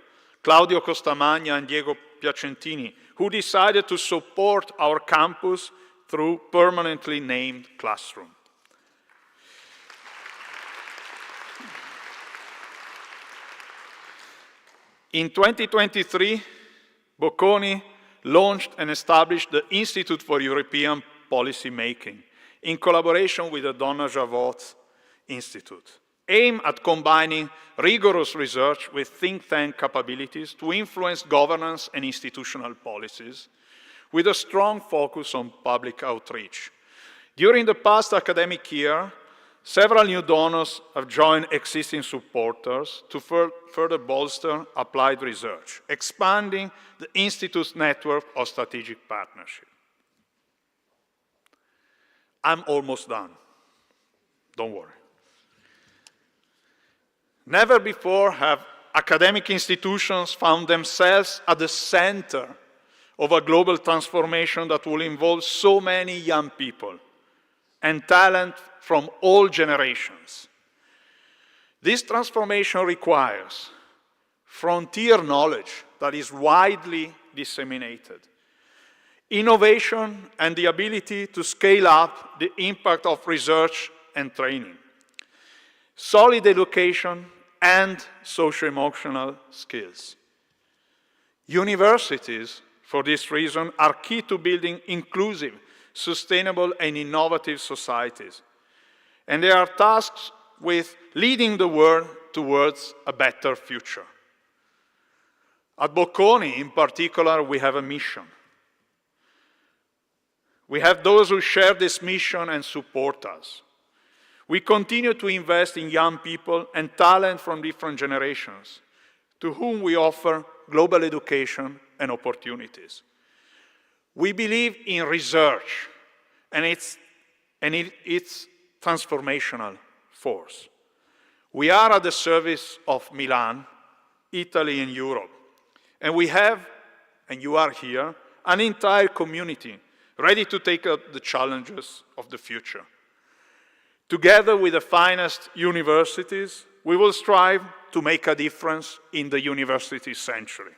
Claudio Costamagna and Diego Piacentini, who decided to support our campus through permanently named classroom. In 2023, Bocconi launched and established the Institute for European Policy Making in collaboration with the Donna Javot Institute, aimed at combining rigorous research with think tank capabilities to influence governance and institutional policies, with a strong focus on public outreach. During the past academic year, several new donors have joined existing supporters to further bolster applied research, expanding the Institute's network of strategic partnership. I'm almost done. Don't worry. Never before have academic institutions found themselves at the center of a global transformation that will involve so many young people and talent from all generations. This transformation requires frontier knowledge that is widely disseminated, innovation and the ability to scale up the impact of research and training, solid education and socio-emotional skills. Universities, for this reason, are key to building inclusive, sustainable and innovative societies. And they are tasked with leading the world towards a better future. At Bocconi, in particular, we have a mission. We have those who share this mission and support us. We continue to invest in young people and talent from different generations, to whom we offer global education and opportunities. We believe in research and its transformational force. We are at the service of Milan, Italy and Europe. And we have, and you are here, an entire community ready to take up the challenges of the future. Together with the finest universities, we will strive to make a difference in the university century.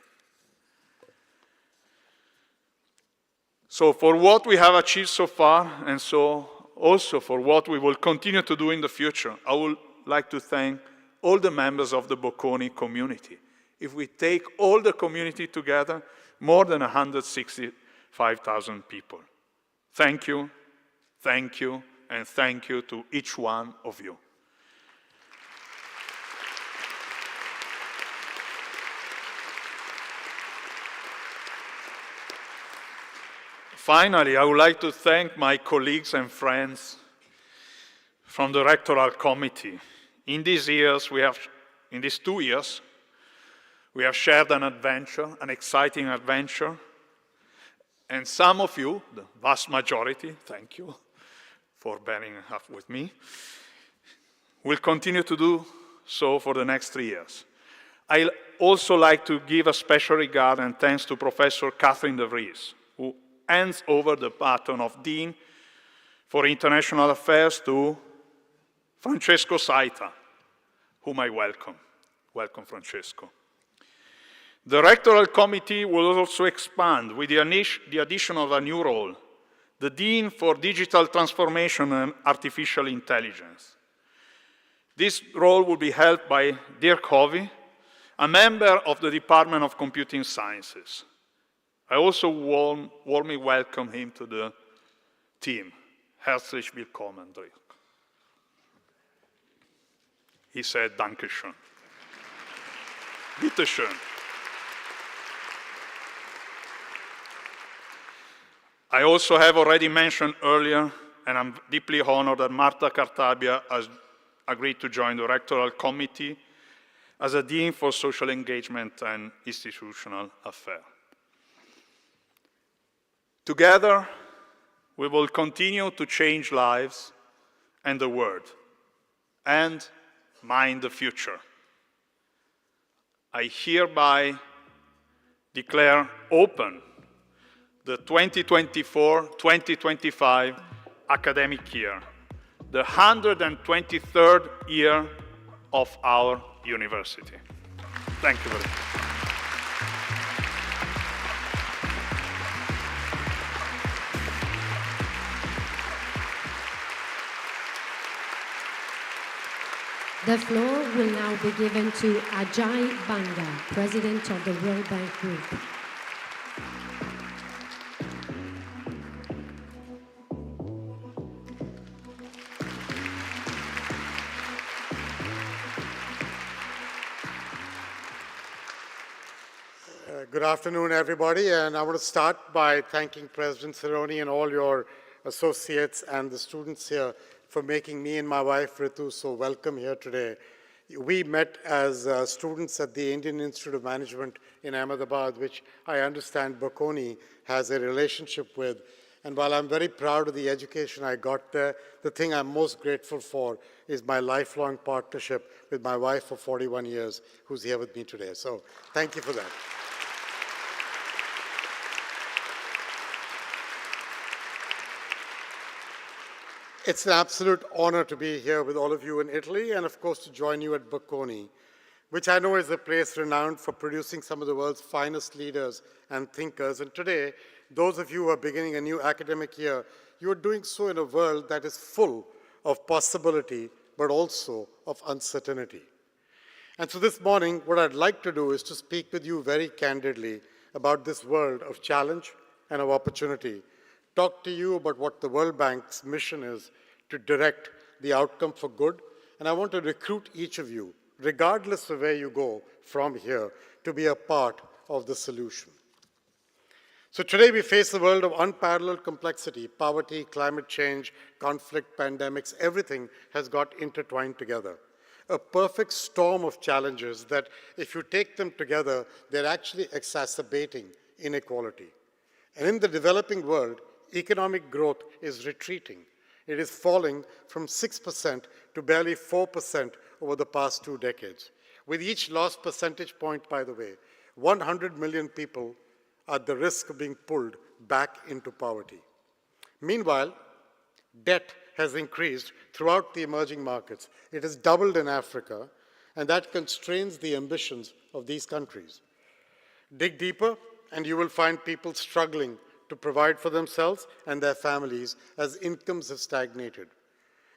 So for what we have achieved so far, and so also for what we will continue to do in the future, I would like to thank all the members of the Bocconi community. If we take all the community together, more than 165,000 people. Thank you, and thank you to each one of you. Finally, I would like to thank my colleagues and friends from the Rectoral Committee. In these 2 years, we have shared an adventure, an exciting adventure, and some of you, the vast majority, thank you for bearing up with me, will continue to do so for the next 3 years. I'd also like to give a special regard and thanks to Professor Catherine de Vries, who hands over the baton of Dean for International Affairs to Francesco Saita, whom I welcome. Welcome, Francesco. The Rectoral Committee will also expand with the addition of a new role, the Dean for Digital Transformation and Artificial Intelligence. This role will be held by Dirk Hovey, a member of the Department of Computing Sciences. I also warmly welcome him to the team. Herzlich willkommen, Dirk. He said, Danke schön. Bitte schön. I also have already mentioned earlier, and I'm deeply honored that Marta Cartabia has agreed to join the Rectoral Committee as a Dean for Social Engagement and Institutional Affairs. Together, we will continue to change lives and the world, and mind the future. I hereby declare open the 2024-2025 academic year, the 123rd year of our university. Thank you very much. The floor will now be given to Ajay Banga, President of the World Bank Group. Good afternoon, everybody, and I want to start by thanking President SIRONI and all your associates and the students here for making me and my wife Ritu so welcome here today. We met as students at the Indian Institute of Management in Ahmedabad, which I understand Bocconi has a relationship with. And while I'm very proud of the education I got there, the thing I'm most grateful for is my lifelong partnership with my wife for 41 years, who's here with me today. So thank you for that. It's an absolute honor to be here with all of you in Italy and, of course, to join you at Bocconi, which I know is a place renowned for producing some of the world's finest leaders and thinkers. And today, those of you who are beginning a new academic year, you are doing so in a world that is full of possibility, but also of uncertainty. And so this morning, what I'd like to do is to speak with you very candidly about this world of challenge and of opportunity. Talk to you about what the World Bank's mission is to direct the outcome for good. And I want to recruit each of you, regardless of where you go from here, to be a part of the solution. So today we face a world of unparalleled complexity. Poverty, climate change, conflict, pandemics, everything has got intertwined together. A perfect storm of challenges that, if you take them together, they're actually exacerbating inequality. And in the developing world, economic growth is retreating. It is falling from 6% to barely 4% over the past 2 decades. With each lost percentage point, by the way, 100 million people are at the risk of being pulled back into poverty. Meanwhile, debt has increased throughout the emerging markets. It has doubled in Africa, and that constrains the ambitions of these countries. Dig deeper, and you will find people struggling to provide for themselves and their families as incomes have stagnated.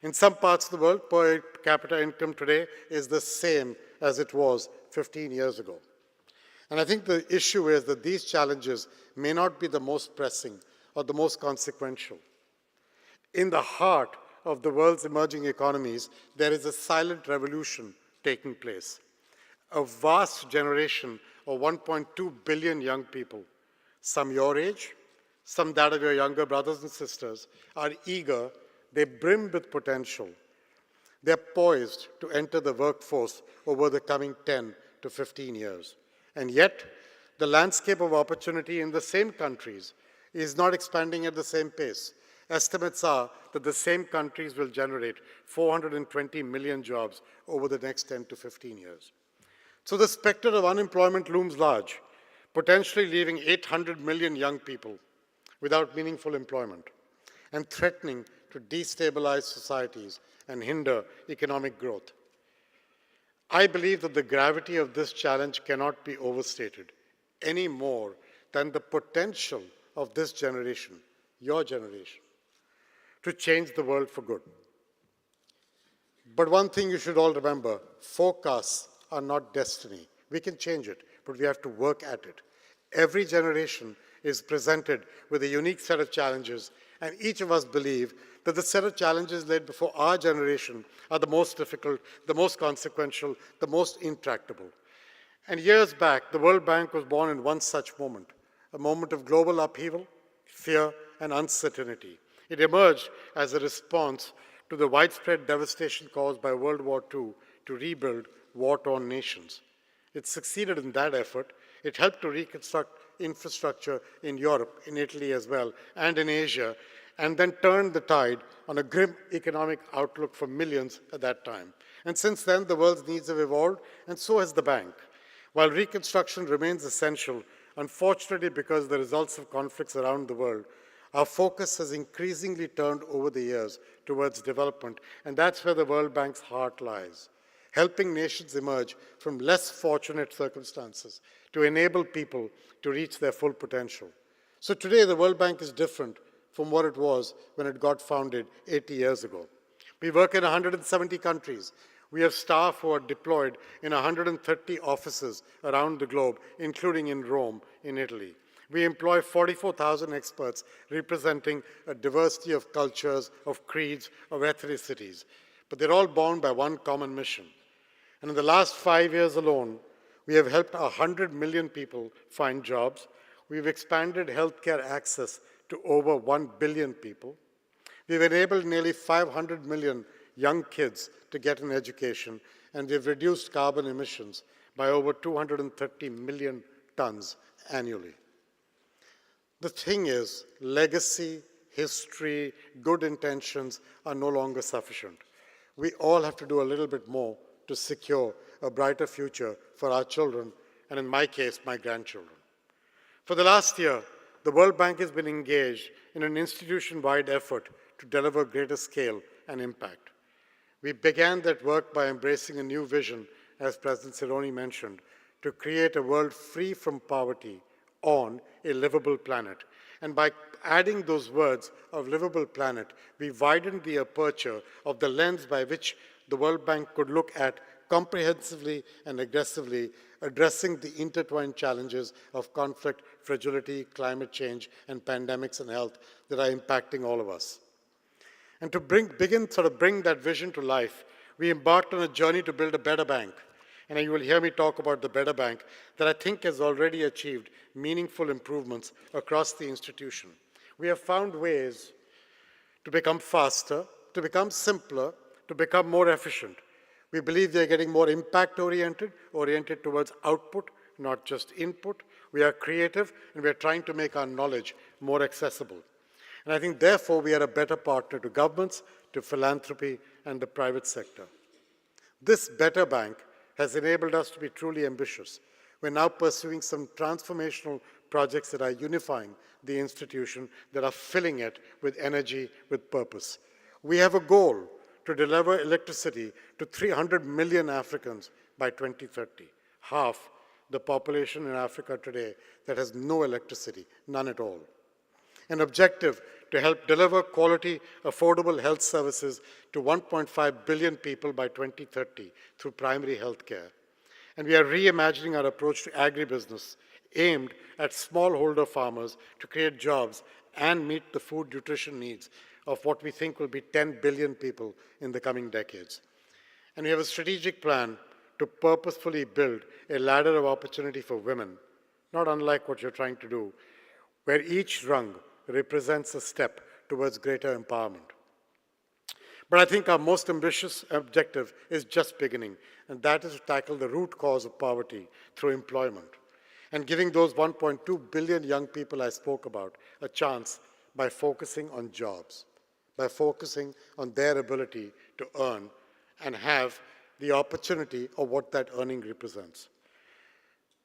In some parts of the world, per capita income today is the same as it was 15 years ago. And I think the issue is that these challenges may not be the most pressing or the most consequential. In the heart of the world's emerging economies, there is a silent revolution taking place. A vast generation of 1.2 billion young people, some your age, some that of your younger brothers and sisters, are eager, they brim with potential. They're poised to enter the workforce over the coming 10 to 15 years. And yet, the landscape of opportunity in the same countries is not expanding at the same pace. Estimates are that the same countries will generate 420 million jobs over the next 10 to 15 years. So the specter of unemployment looms large, potentially leaving 800 million young people without meaningful employment and threatening to destabilize societies and hinder economic growth. I believe that the gravity of this challenge cannot be overstated any more than the potential of this generation, your generation, to change the world for good. But one thing you should all remember, forecasts are not destiny. We can change it, but we have to work at it. Every generation is presented with a unique set of challenges, and each of us believe that the set of challenges laid before our generation are the most difficult, the most consequential, the most intractable. And years back, the World Bank was born in one such moment, a moment of global upheaval, fear, and uncertainty. It emerged as a response to the widespread devastation caused by World War II to rebuild war-torn nations. It succeeded in that effort. It helped to reconstruct infrastructure in Europe, in Italy as well, and in Asia, and then turned the tide on a grim economic outlook for millions at that time. And since then, the world's needs have evolved, and so has the bank. While reconstruction remains essential, unfortunately because of the results of conflicts around the world, our focus has increasingly turned over the years towards development, and that's where the World Bank's heart lies, helping nations emerge from less fortunate circumstances to enable people to reach their full potential. So today, the World Bank is different from what it was when it got founded 80 years ago. We work in 170 countries. We have staff who are deployed in 130 offices around the globe, including in Rome, in Italy. We employ 44,000 experts representing a diversity of cultures, of creeds, of ethnicities. But they're all bound by one common mission. And in the last 5 years alone, We have helped 100 million people find jobs. We've expanded healthcare access to over 1 billion people. We've enabled nearly 500 million young kids to get an education, and we've reduced carbon emissions by over 230 million tons annually. The thing is, legacy, history, good intentions are no longer sufficient. We all have to do a little bit more to secure a brighter future for our children, and in my case, my grandchildren. For the last year, the World Bank has been engaged in an institution-wide effort to deliver greater scale and impact. We began that work by embracing a new vision, as President SIRONI mentioned, to create a world free from poverty on a livable planet. And by adding those words of livable planet, we widened the aperture of the lens by which the World Bank could look at comprehensively and aggressively addressing the intertwined challenges of conflict, fragility, climate change, and pandemics and health that are impacting all of us. And to bring that vision to life, we embarked on a journey to build a better bank. And you will hear me talk about the better bank that I think has already achieved meaningful improvements across the institution. We have found ways to become faster, to become simpler, to become more efficient. We believe we are getting more impact-oriented, oriented towards output, not just input. We are creative, and we are trying to make our knowledge more accessible. And I think, therefore, we are a better partner to governments, to philanthropy, and the private sector. This better bank has enabled us to be truly ambitious. We're now pursuing some transformational projects that are unifying the institution, that are filling it with energy, with purpose. We have a goal to deliver electricity to 300 million Africans by 2030, half the population in Africa today that has no electricity, none at all. An objective to help deliver quality, affordable health services to 1.5 billion people by 2030 through primary health care. And we are reimagining our approach to agribusiness, aimed at smallholder farmers to create jobs and meet the food nutrition needs of what we think will be 10 billion people in the coming decades. And we have a strategic plan to purposefully build a ladder of opportunity for women, not unlike what you're trying to do, where each rung represents a step towards greater empowerment. But I think our most ambitious objective is just beginning, and that is to tackle the root cause of poverty through employment, and giving those 1.2 billion young people I spoke about a chance by focusing on jobs, by focusing on their ability to earn and have the opportunity of what that earning represents.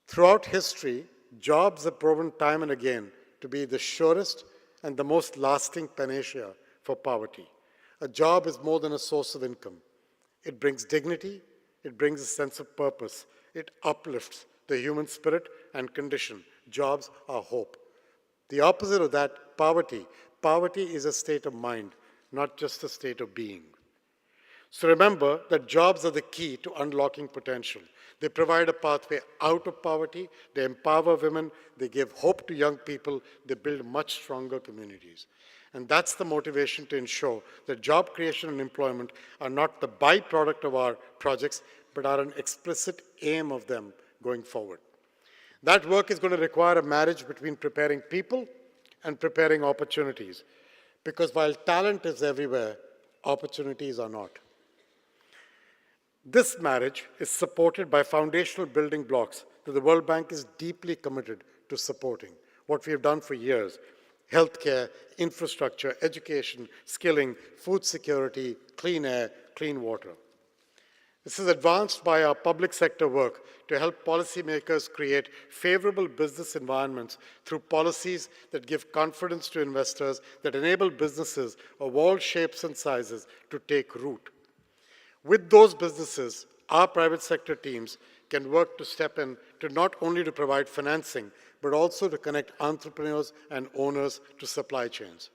Throughout history, jobs have proven time and again to be the surest and the most lasting panacea for poverty. A job is more than a source of income. It brings dignity, it brings a sense of purpose, it uplifts the human spirit and condition. Jobs are hope. The opposite of that, poverty. Poverty is a state of mind, not just a state of being. So remember that jobs are the key to unlocking potential. They provide a pathway out of poverty, they empower women, they give hope to young people, they build much stronger communities. And that's the motivation to ensure that job creation and employment are not the byproduct of our projects, but are an explicit aim of them going forward. That work is going to require a marriage between preparing people and preparing opportunities, because while talent is everywhere, opportunities are not. This marriage is supported by foundational building blocks that the World Bank is deeply committed to supporting, what we have done for years: healthcare, infrastructure, education, skilling, food security, clean air, clean water. This is advanced by our public sector work to help policymakers create favorable business environments through policies that give confidence to investors, that enable businesses of all shapes and sizes to take root. With those businesses, our private sector teams can work to step in to not only to provide financing, but also to connect entrepreneurs and owners to supply chains.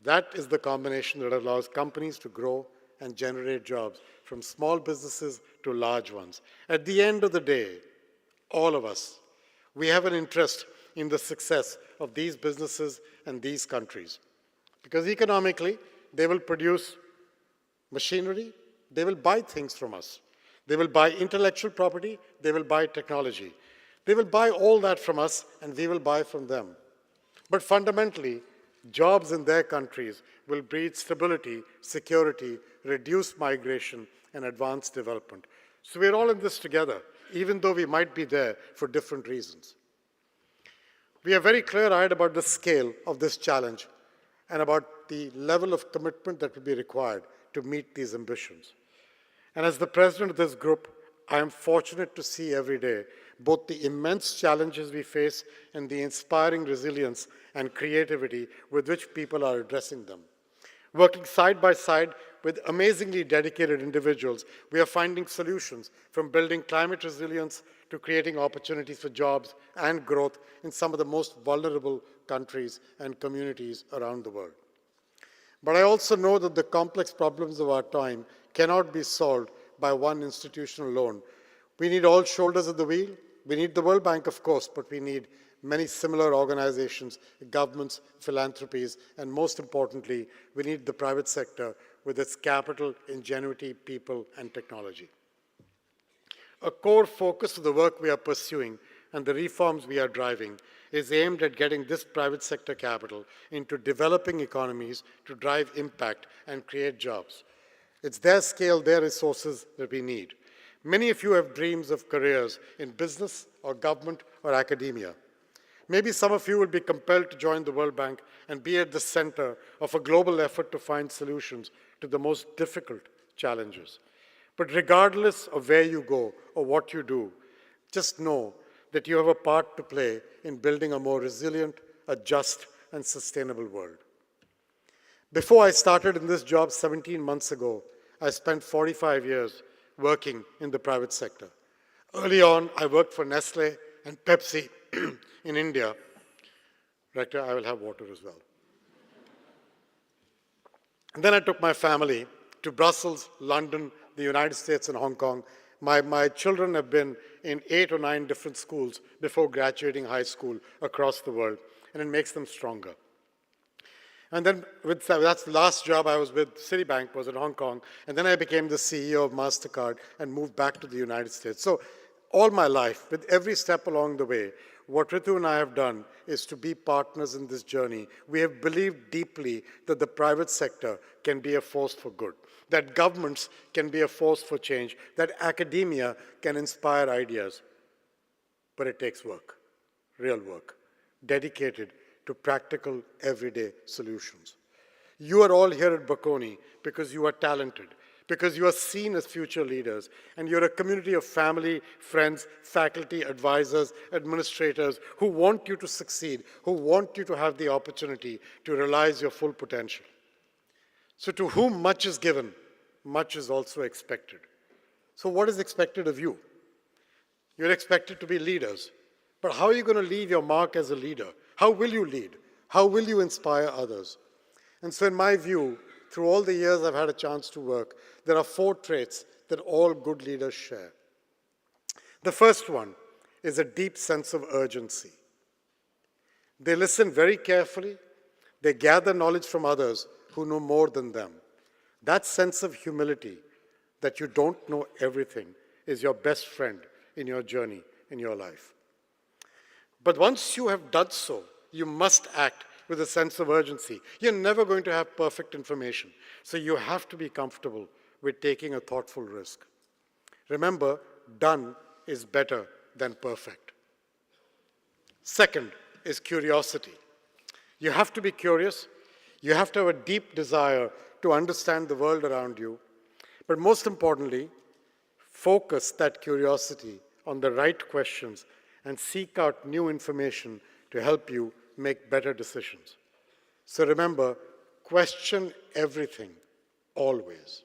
That is the combination that allows companies to grow and generate jobs, from small businesses to large ones. At the end of the day, all of us, we have an interest in the success of these businesses and these countries. Because economically, they will produce machinery, they will buy things from us. They will buy intellectual property, they will buy technology. They will buy all that from us, and we will buy from them. But fundamentally, jobs in their countries will breed stability, security, reduce migration, and advance development. So we're all in this together, even though we might be there for different reasons. We are very clear-eyed about the scale of this challenge and about the level of commitment that will be required to meet these ambitions. And as the president of this group, I am fortunate to see every day both the immense challenges we face and the inspiring resilience and creativity with which people are addressing them. Working side by side with amazingly dedicated individuals, we are finding solutions from building climate resilience to creating opportunities for jobs and growth in some of the most vulnerable countries and communities around the world. But I also know that the complex problems of our time cannot be solved by one institution alone. We need all shoulders at the wheel. We need the World Bank, of course, but we need many similar organizations, governments, philanthropies, and most importantly, we need the private sector with its capital, ingenuity, people, and technology. A core focus of the work we are pursuing and the reforms we are driving is aimed at getting this private sector capital into developing economies to drive impact and create jobs. It's their scale, their resources that we need. Many of you have dreams of careers in business or government or academia. Maybe some of you will be compelled to join the World Bank and be at the center of a global effort to find solutions to the most difficult challenges. But regardless of where you go or what you do, just know that you have a part to play in building a more resilient, a just, and sustainable world. Before I started in this job 17 months ago, I spent 45 years working in the private sector. Early on, I worked for Nestle and Pepsi in India. Rector, I will have water as well. And then I took my family to Brussels, London, the United States, and Hong Kong. My children have been in 8 or 9 different schools before graduating high school across the world, and it makes them stronger. And then that's the last job I was with Citibank, was in Hong Kong, and then I became the CEO of MasterCard and moved back to the United States. So all my life, with every step along the way, what Ritu and I have done is to be partners in this journey. We have believed deeply that the private sector can be a force for good, that governments can be a force for change, that academia can inspire ideas. But it takes work, real work, dedicated to practical, everyday solutions. You are all here at Bocconi because you are talented, because you are seen as future leaders, and you're a community of family, friends, faculty, advisors, administrators who want you to succeed, who want you to have the opportunity to realize your full potential. So to whom much is given, much is also expected. So what is expected of you? You're expected to be leaders. But how are you going to leave your mark as a leader? How will you lead? How will you inspire others? And so in my view, through all the years I've had a chance to work, there are 4 traits that all good leaders share. The first one is a deep sense of urgency. They listen very carefully. They gather knowledge from others who know more than them. That sense of humility, that you don't know everything, is your best friend in your journey, in your life. But once you have done so, you must act with a sense of urgency. You're never going to have perfect information, so you have to be comfortable with taking a thoughtful risk. Remember, done is better than perfect. Second is curiosity. You have to be curious. You have to have a deep desire to understand the world around you. But most importantly, focus that curiosity on the right questions and seek out new information to help you make better decisions. So remember, question everything, always.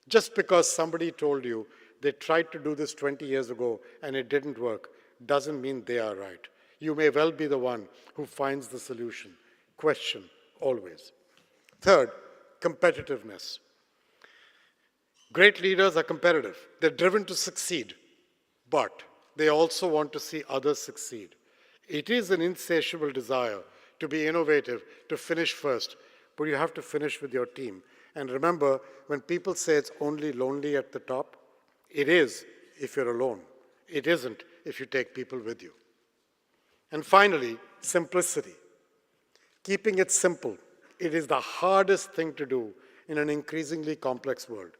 Just because somebody told you they tried to do this 20 years ago and it didn't work, doesn't mean they are right. You may well be the one who finds the solution. Question, always. Third, competitiveness. Great leaders are competitive. They're driven to succeed, but they also want to see others succeed. It is an insatiable desire to be innovative, to finish first, but you have to finish with your team. And remember, when people say it's only lonely at the top, It is if you're alone. It isn't if you take people with you. And finally, simplicity. Keeping it simple. It is the hardest thing to do in an increasingly complex world.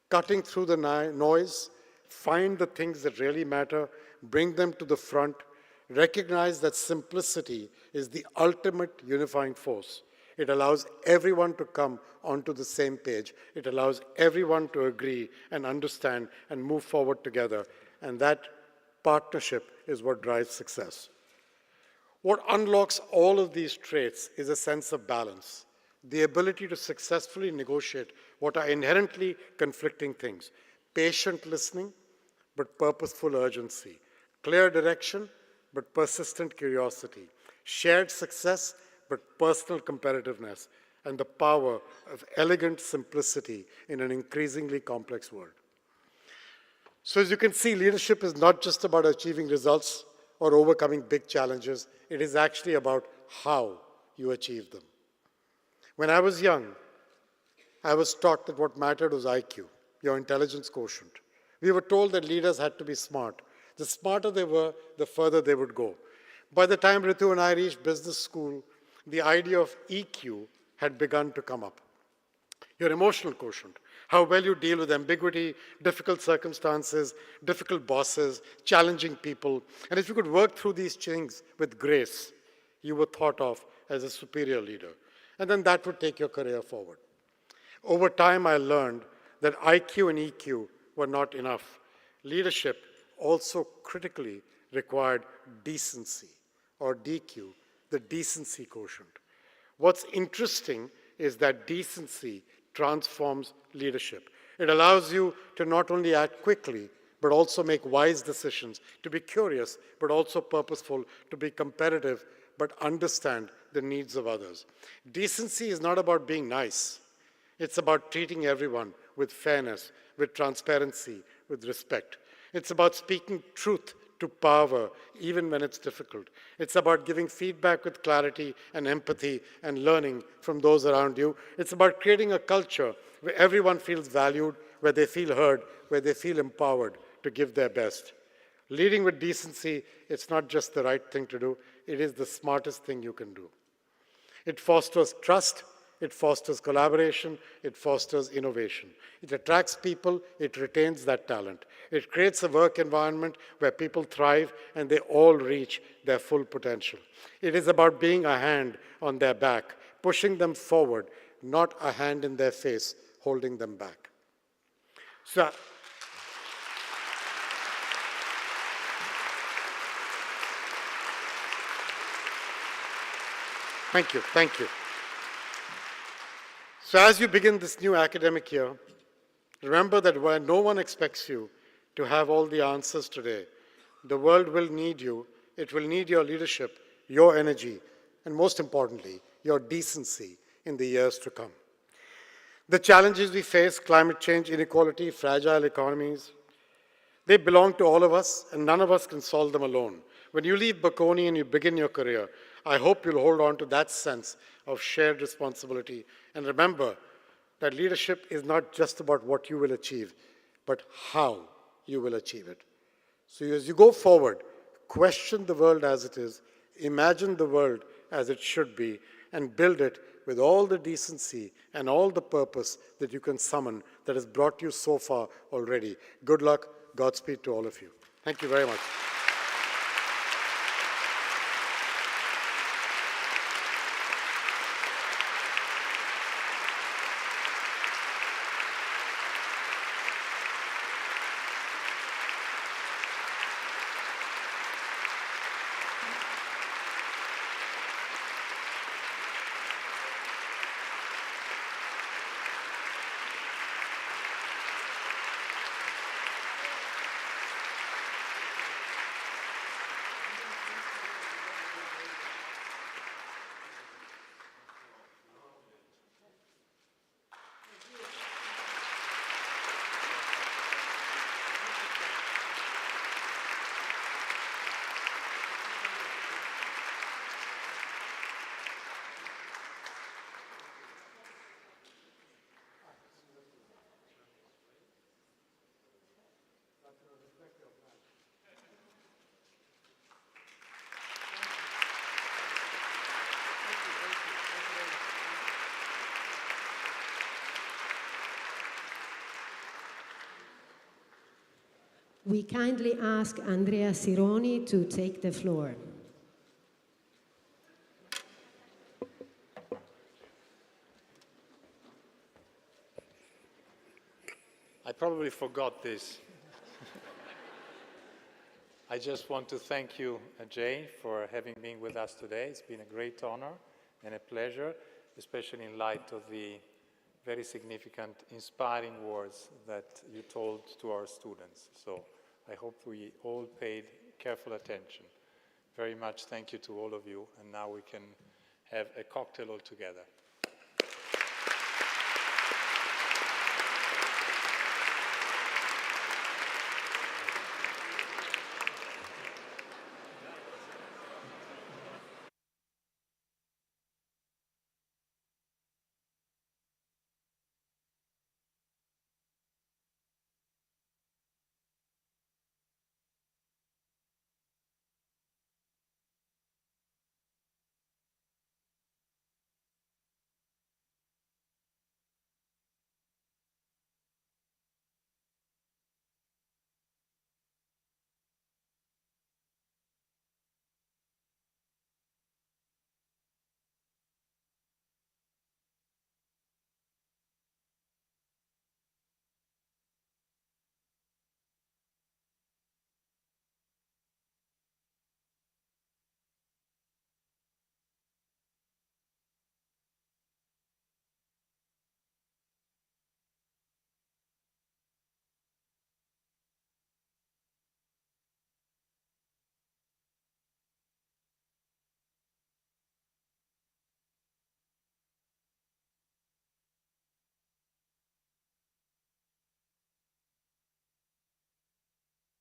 Cutting through the noise, find the things that really matter, bring them to the front, recognize that simplicity is the ultimate unifying force. It allows everyone to come onto the same page. It allows everyone to agree and understand and move forward together. And that partnership is what drives success. What unlocks all of these traits is a sense of balance, the ability to successfully negotiate what are inherently conflicting things, patient listening, but purposeful urgency, clear direction, but persistent curiosity, shared success, but personal competitiveness, and the power of elegant simplicity in an increasingly complex world. So as you can see, leadership is not just about achieving results or overcoming big challenges. It is actually about how you achieve them. When I was young, I was taught that what mattered was IQ, your intelligence quotient. We were told that leaders had to be smart. The smarter they were, the further they would go. By the time Ritu and I reached business school, the idea of EQ had begun to come up. Your emotional quotient, how well you deal with ambiguity, difficult circumstances, difficult bosses, challenging people. And if you could work through these things with grace, you were thought of as a superior leader. And then that would take your career forward. Over time, I learned that IQ and EQ were not enough. Leadership also critically required decency, or DQ, the decency quotient. What's interesting is that decency transforms leadership. It allows you to not only act quickly, but also make wise decisions, to be curious, but also purposeful, to be competitive, but understand the needs of others. Decency is not about being nice. It's about treating everyone with fairness, with transparency, with respect. It's about speaking truth to power, even when it's difficult. It's about giving feedback with clarity and empathy and learning from those around you. It's about creating a culture where everyone feels valued, where they feel heard, where they feel empowered to give their best. Leading with decency, it's not just the right thing to do, it is the smartest thing you can do. It fosters trust, it fosters collaboration, it fosters innovation. It attracts people, it retains that talent. It creates a work environment where people thrive and they all reach their full potential. It is about being a hand on their back, pushing them forward, not a hand in their face, holding them back. So, thank you, thank you. So as you begin this new academic year, remember that while no one expects you to have all the answers today, the world will need you. It will need your leadership, your energy, and most importantly, your decency in the years to come. The challenges we face, climate change, inequality, fragile economies, they belong to all of us, and none of us can solve them alone. When you leave Bocconi and you begin your career, I hope you'll hold on to that sense of shared responsibility. And remember that leadership is not just about what you will achieve, but how you will achieve it. So as you go forward, question the world as it is, imagine the world as it should be, and build it with all the decency and all the purpose that you can summon that has brought you so far already. Good luck, Godspeed to all of you. Thank you very much. we kindly ask Andrea Sironi to take the floor. I probably forgot this. I just want to thank you, Ajay, for having been with us today. It's been a great honor and a pleasure, especially in light of the very significant, inspiring words that you told to our students. So I hope we all paid careful attention. Very much thank you to all of you, and now we can have a cocktail all together.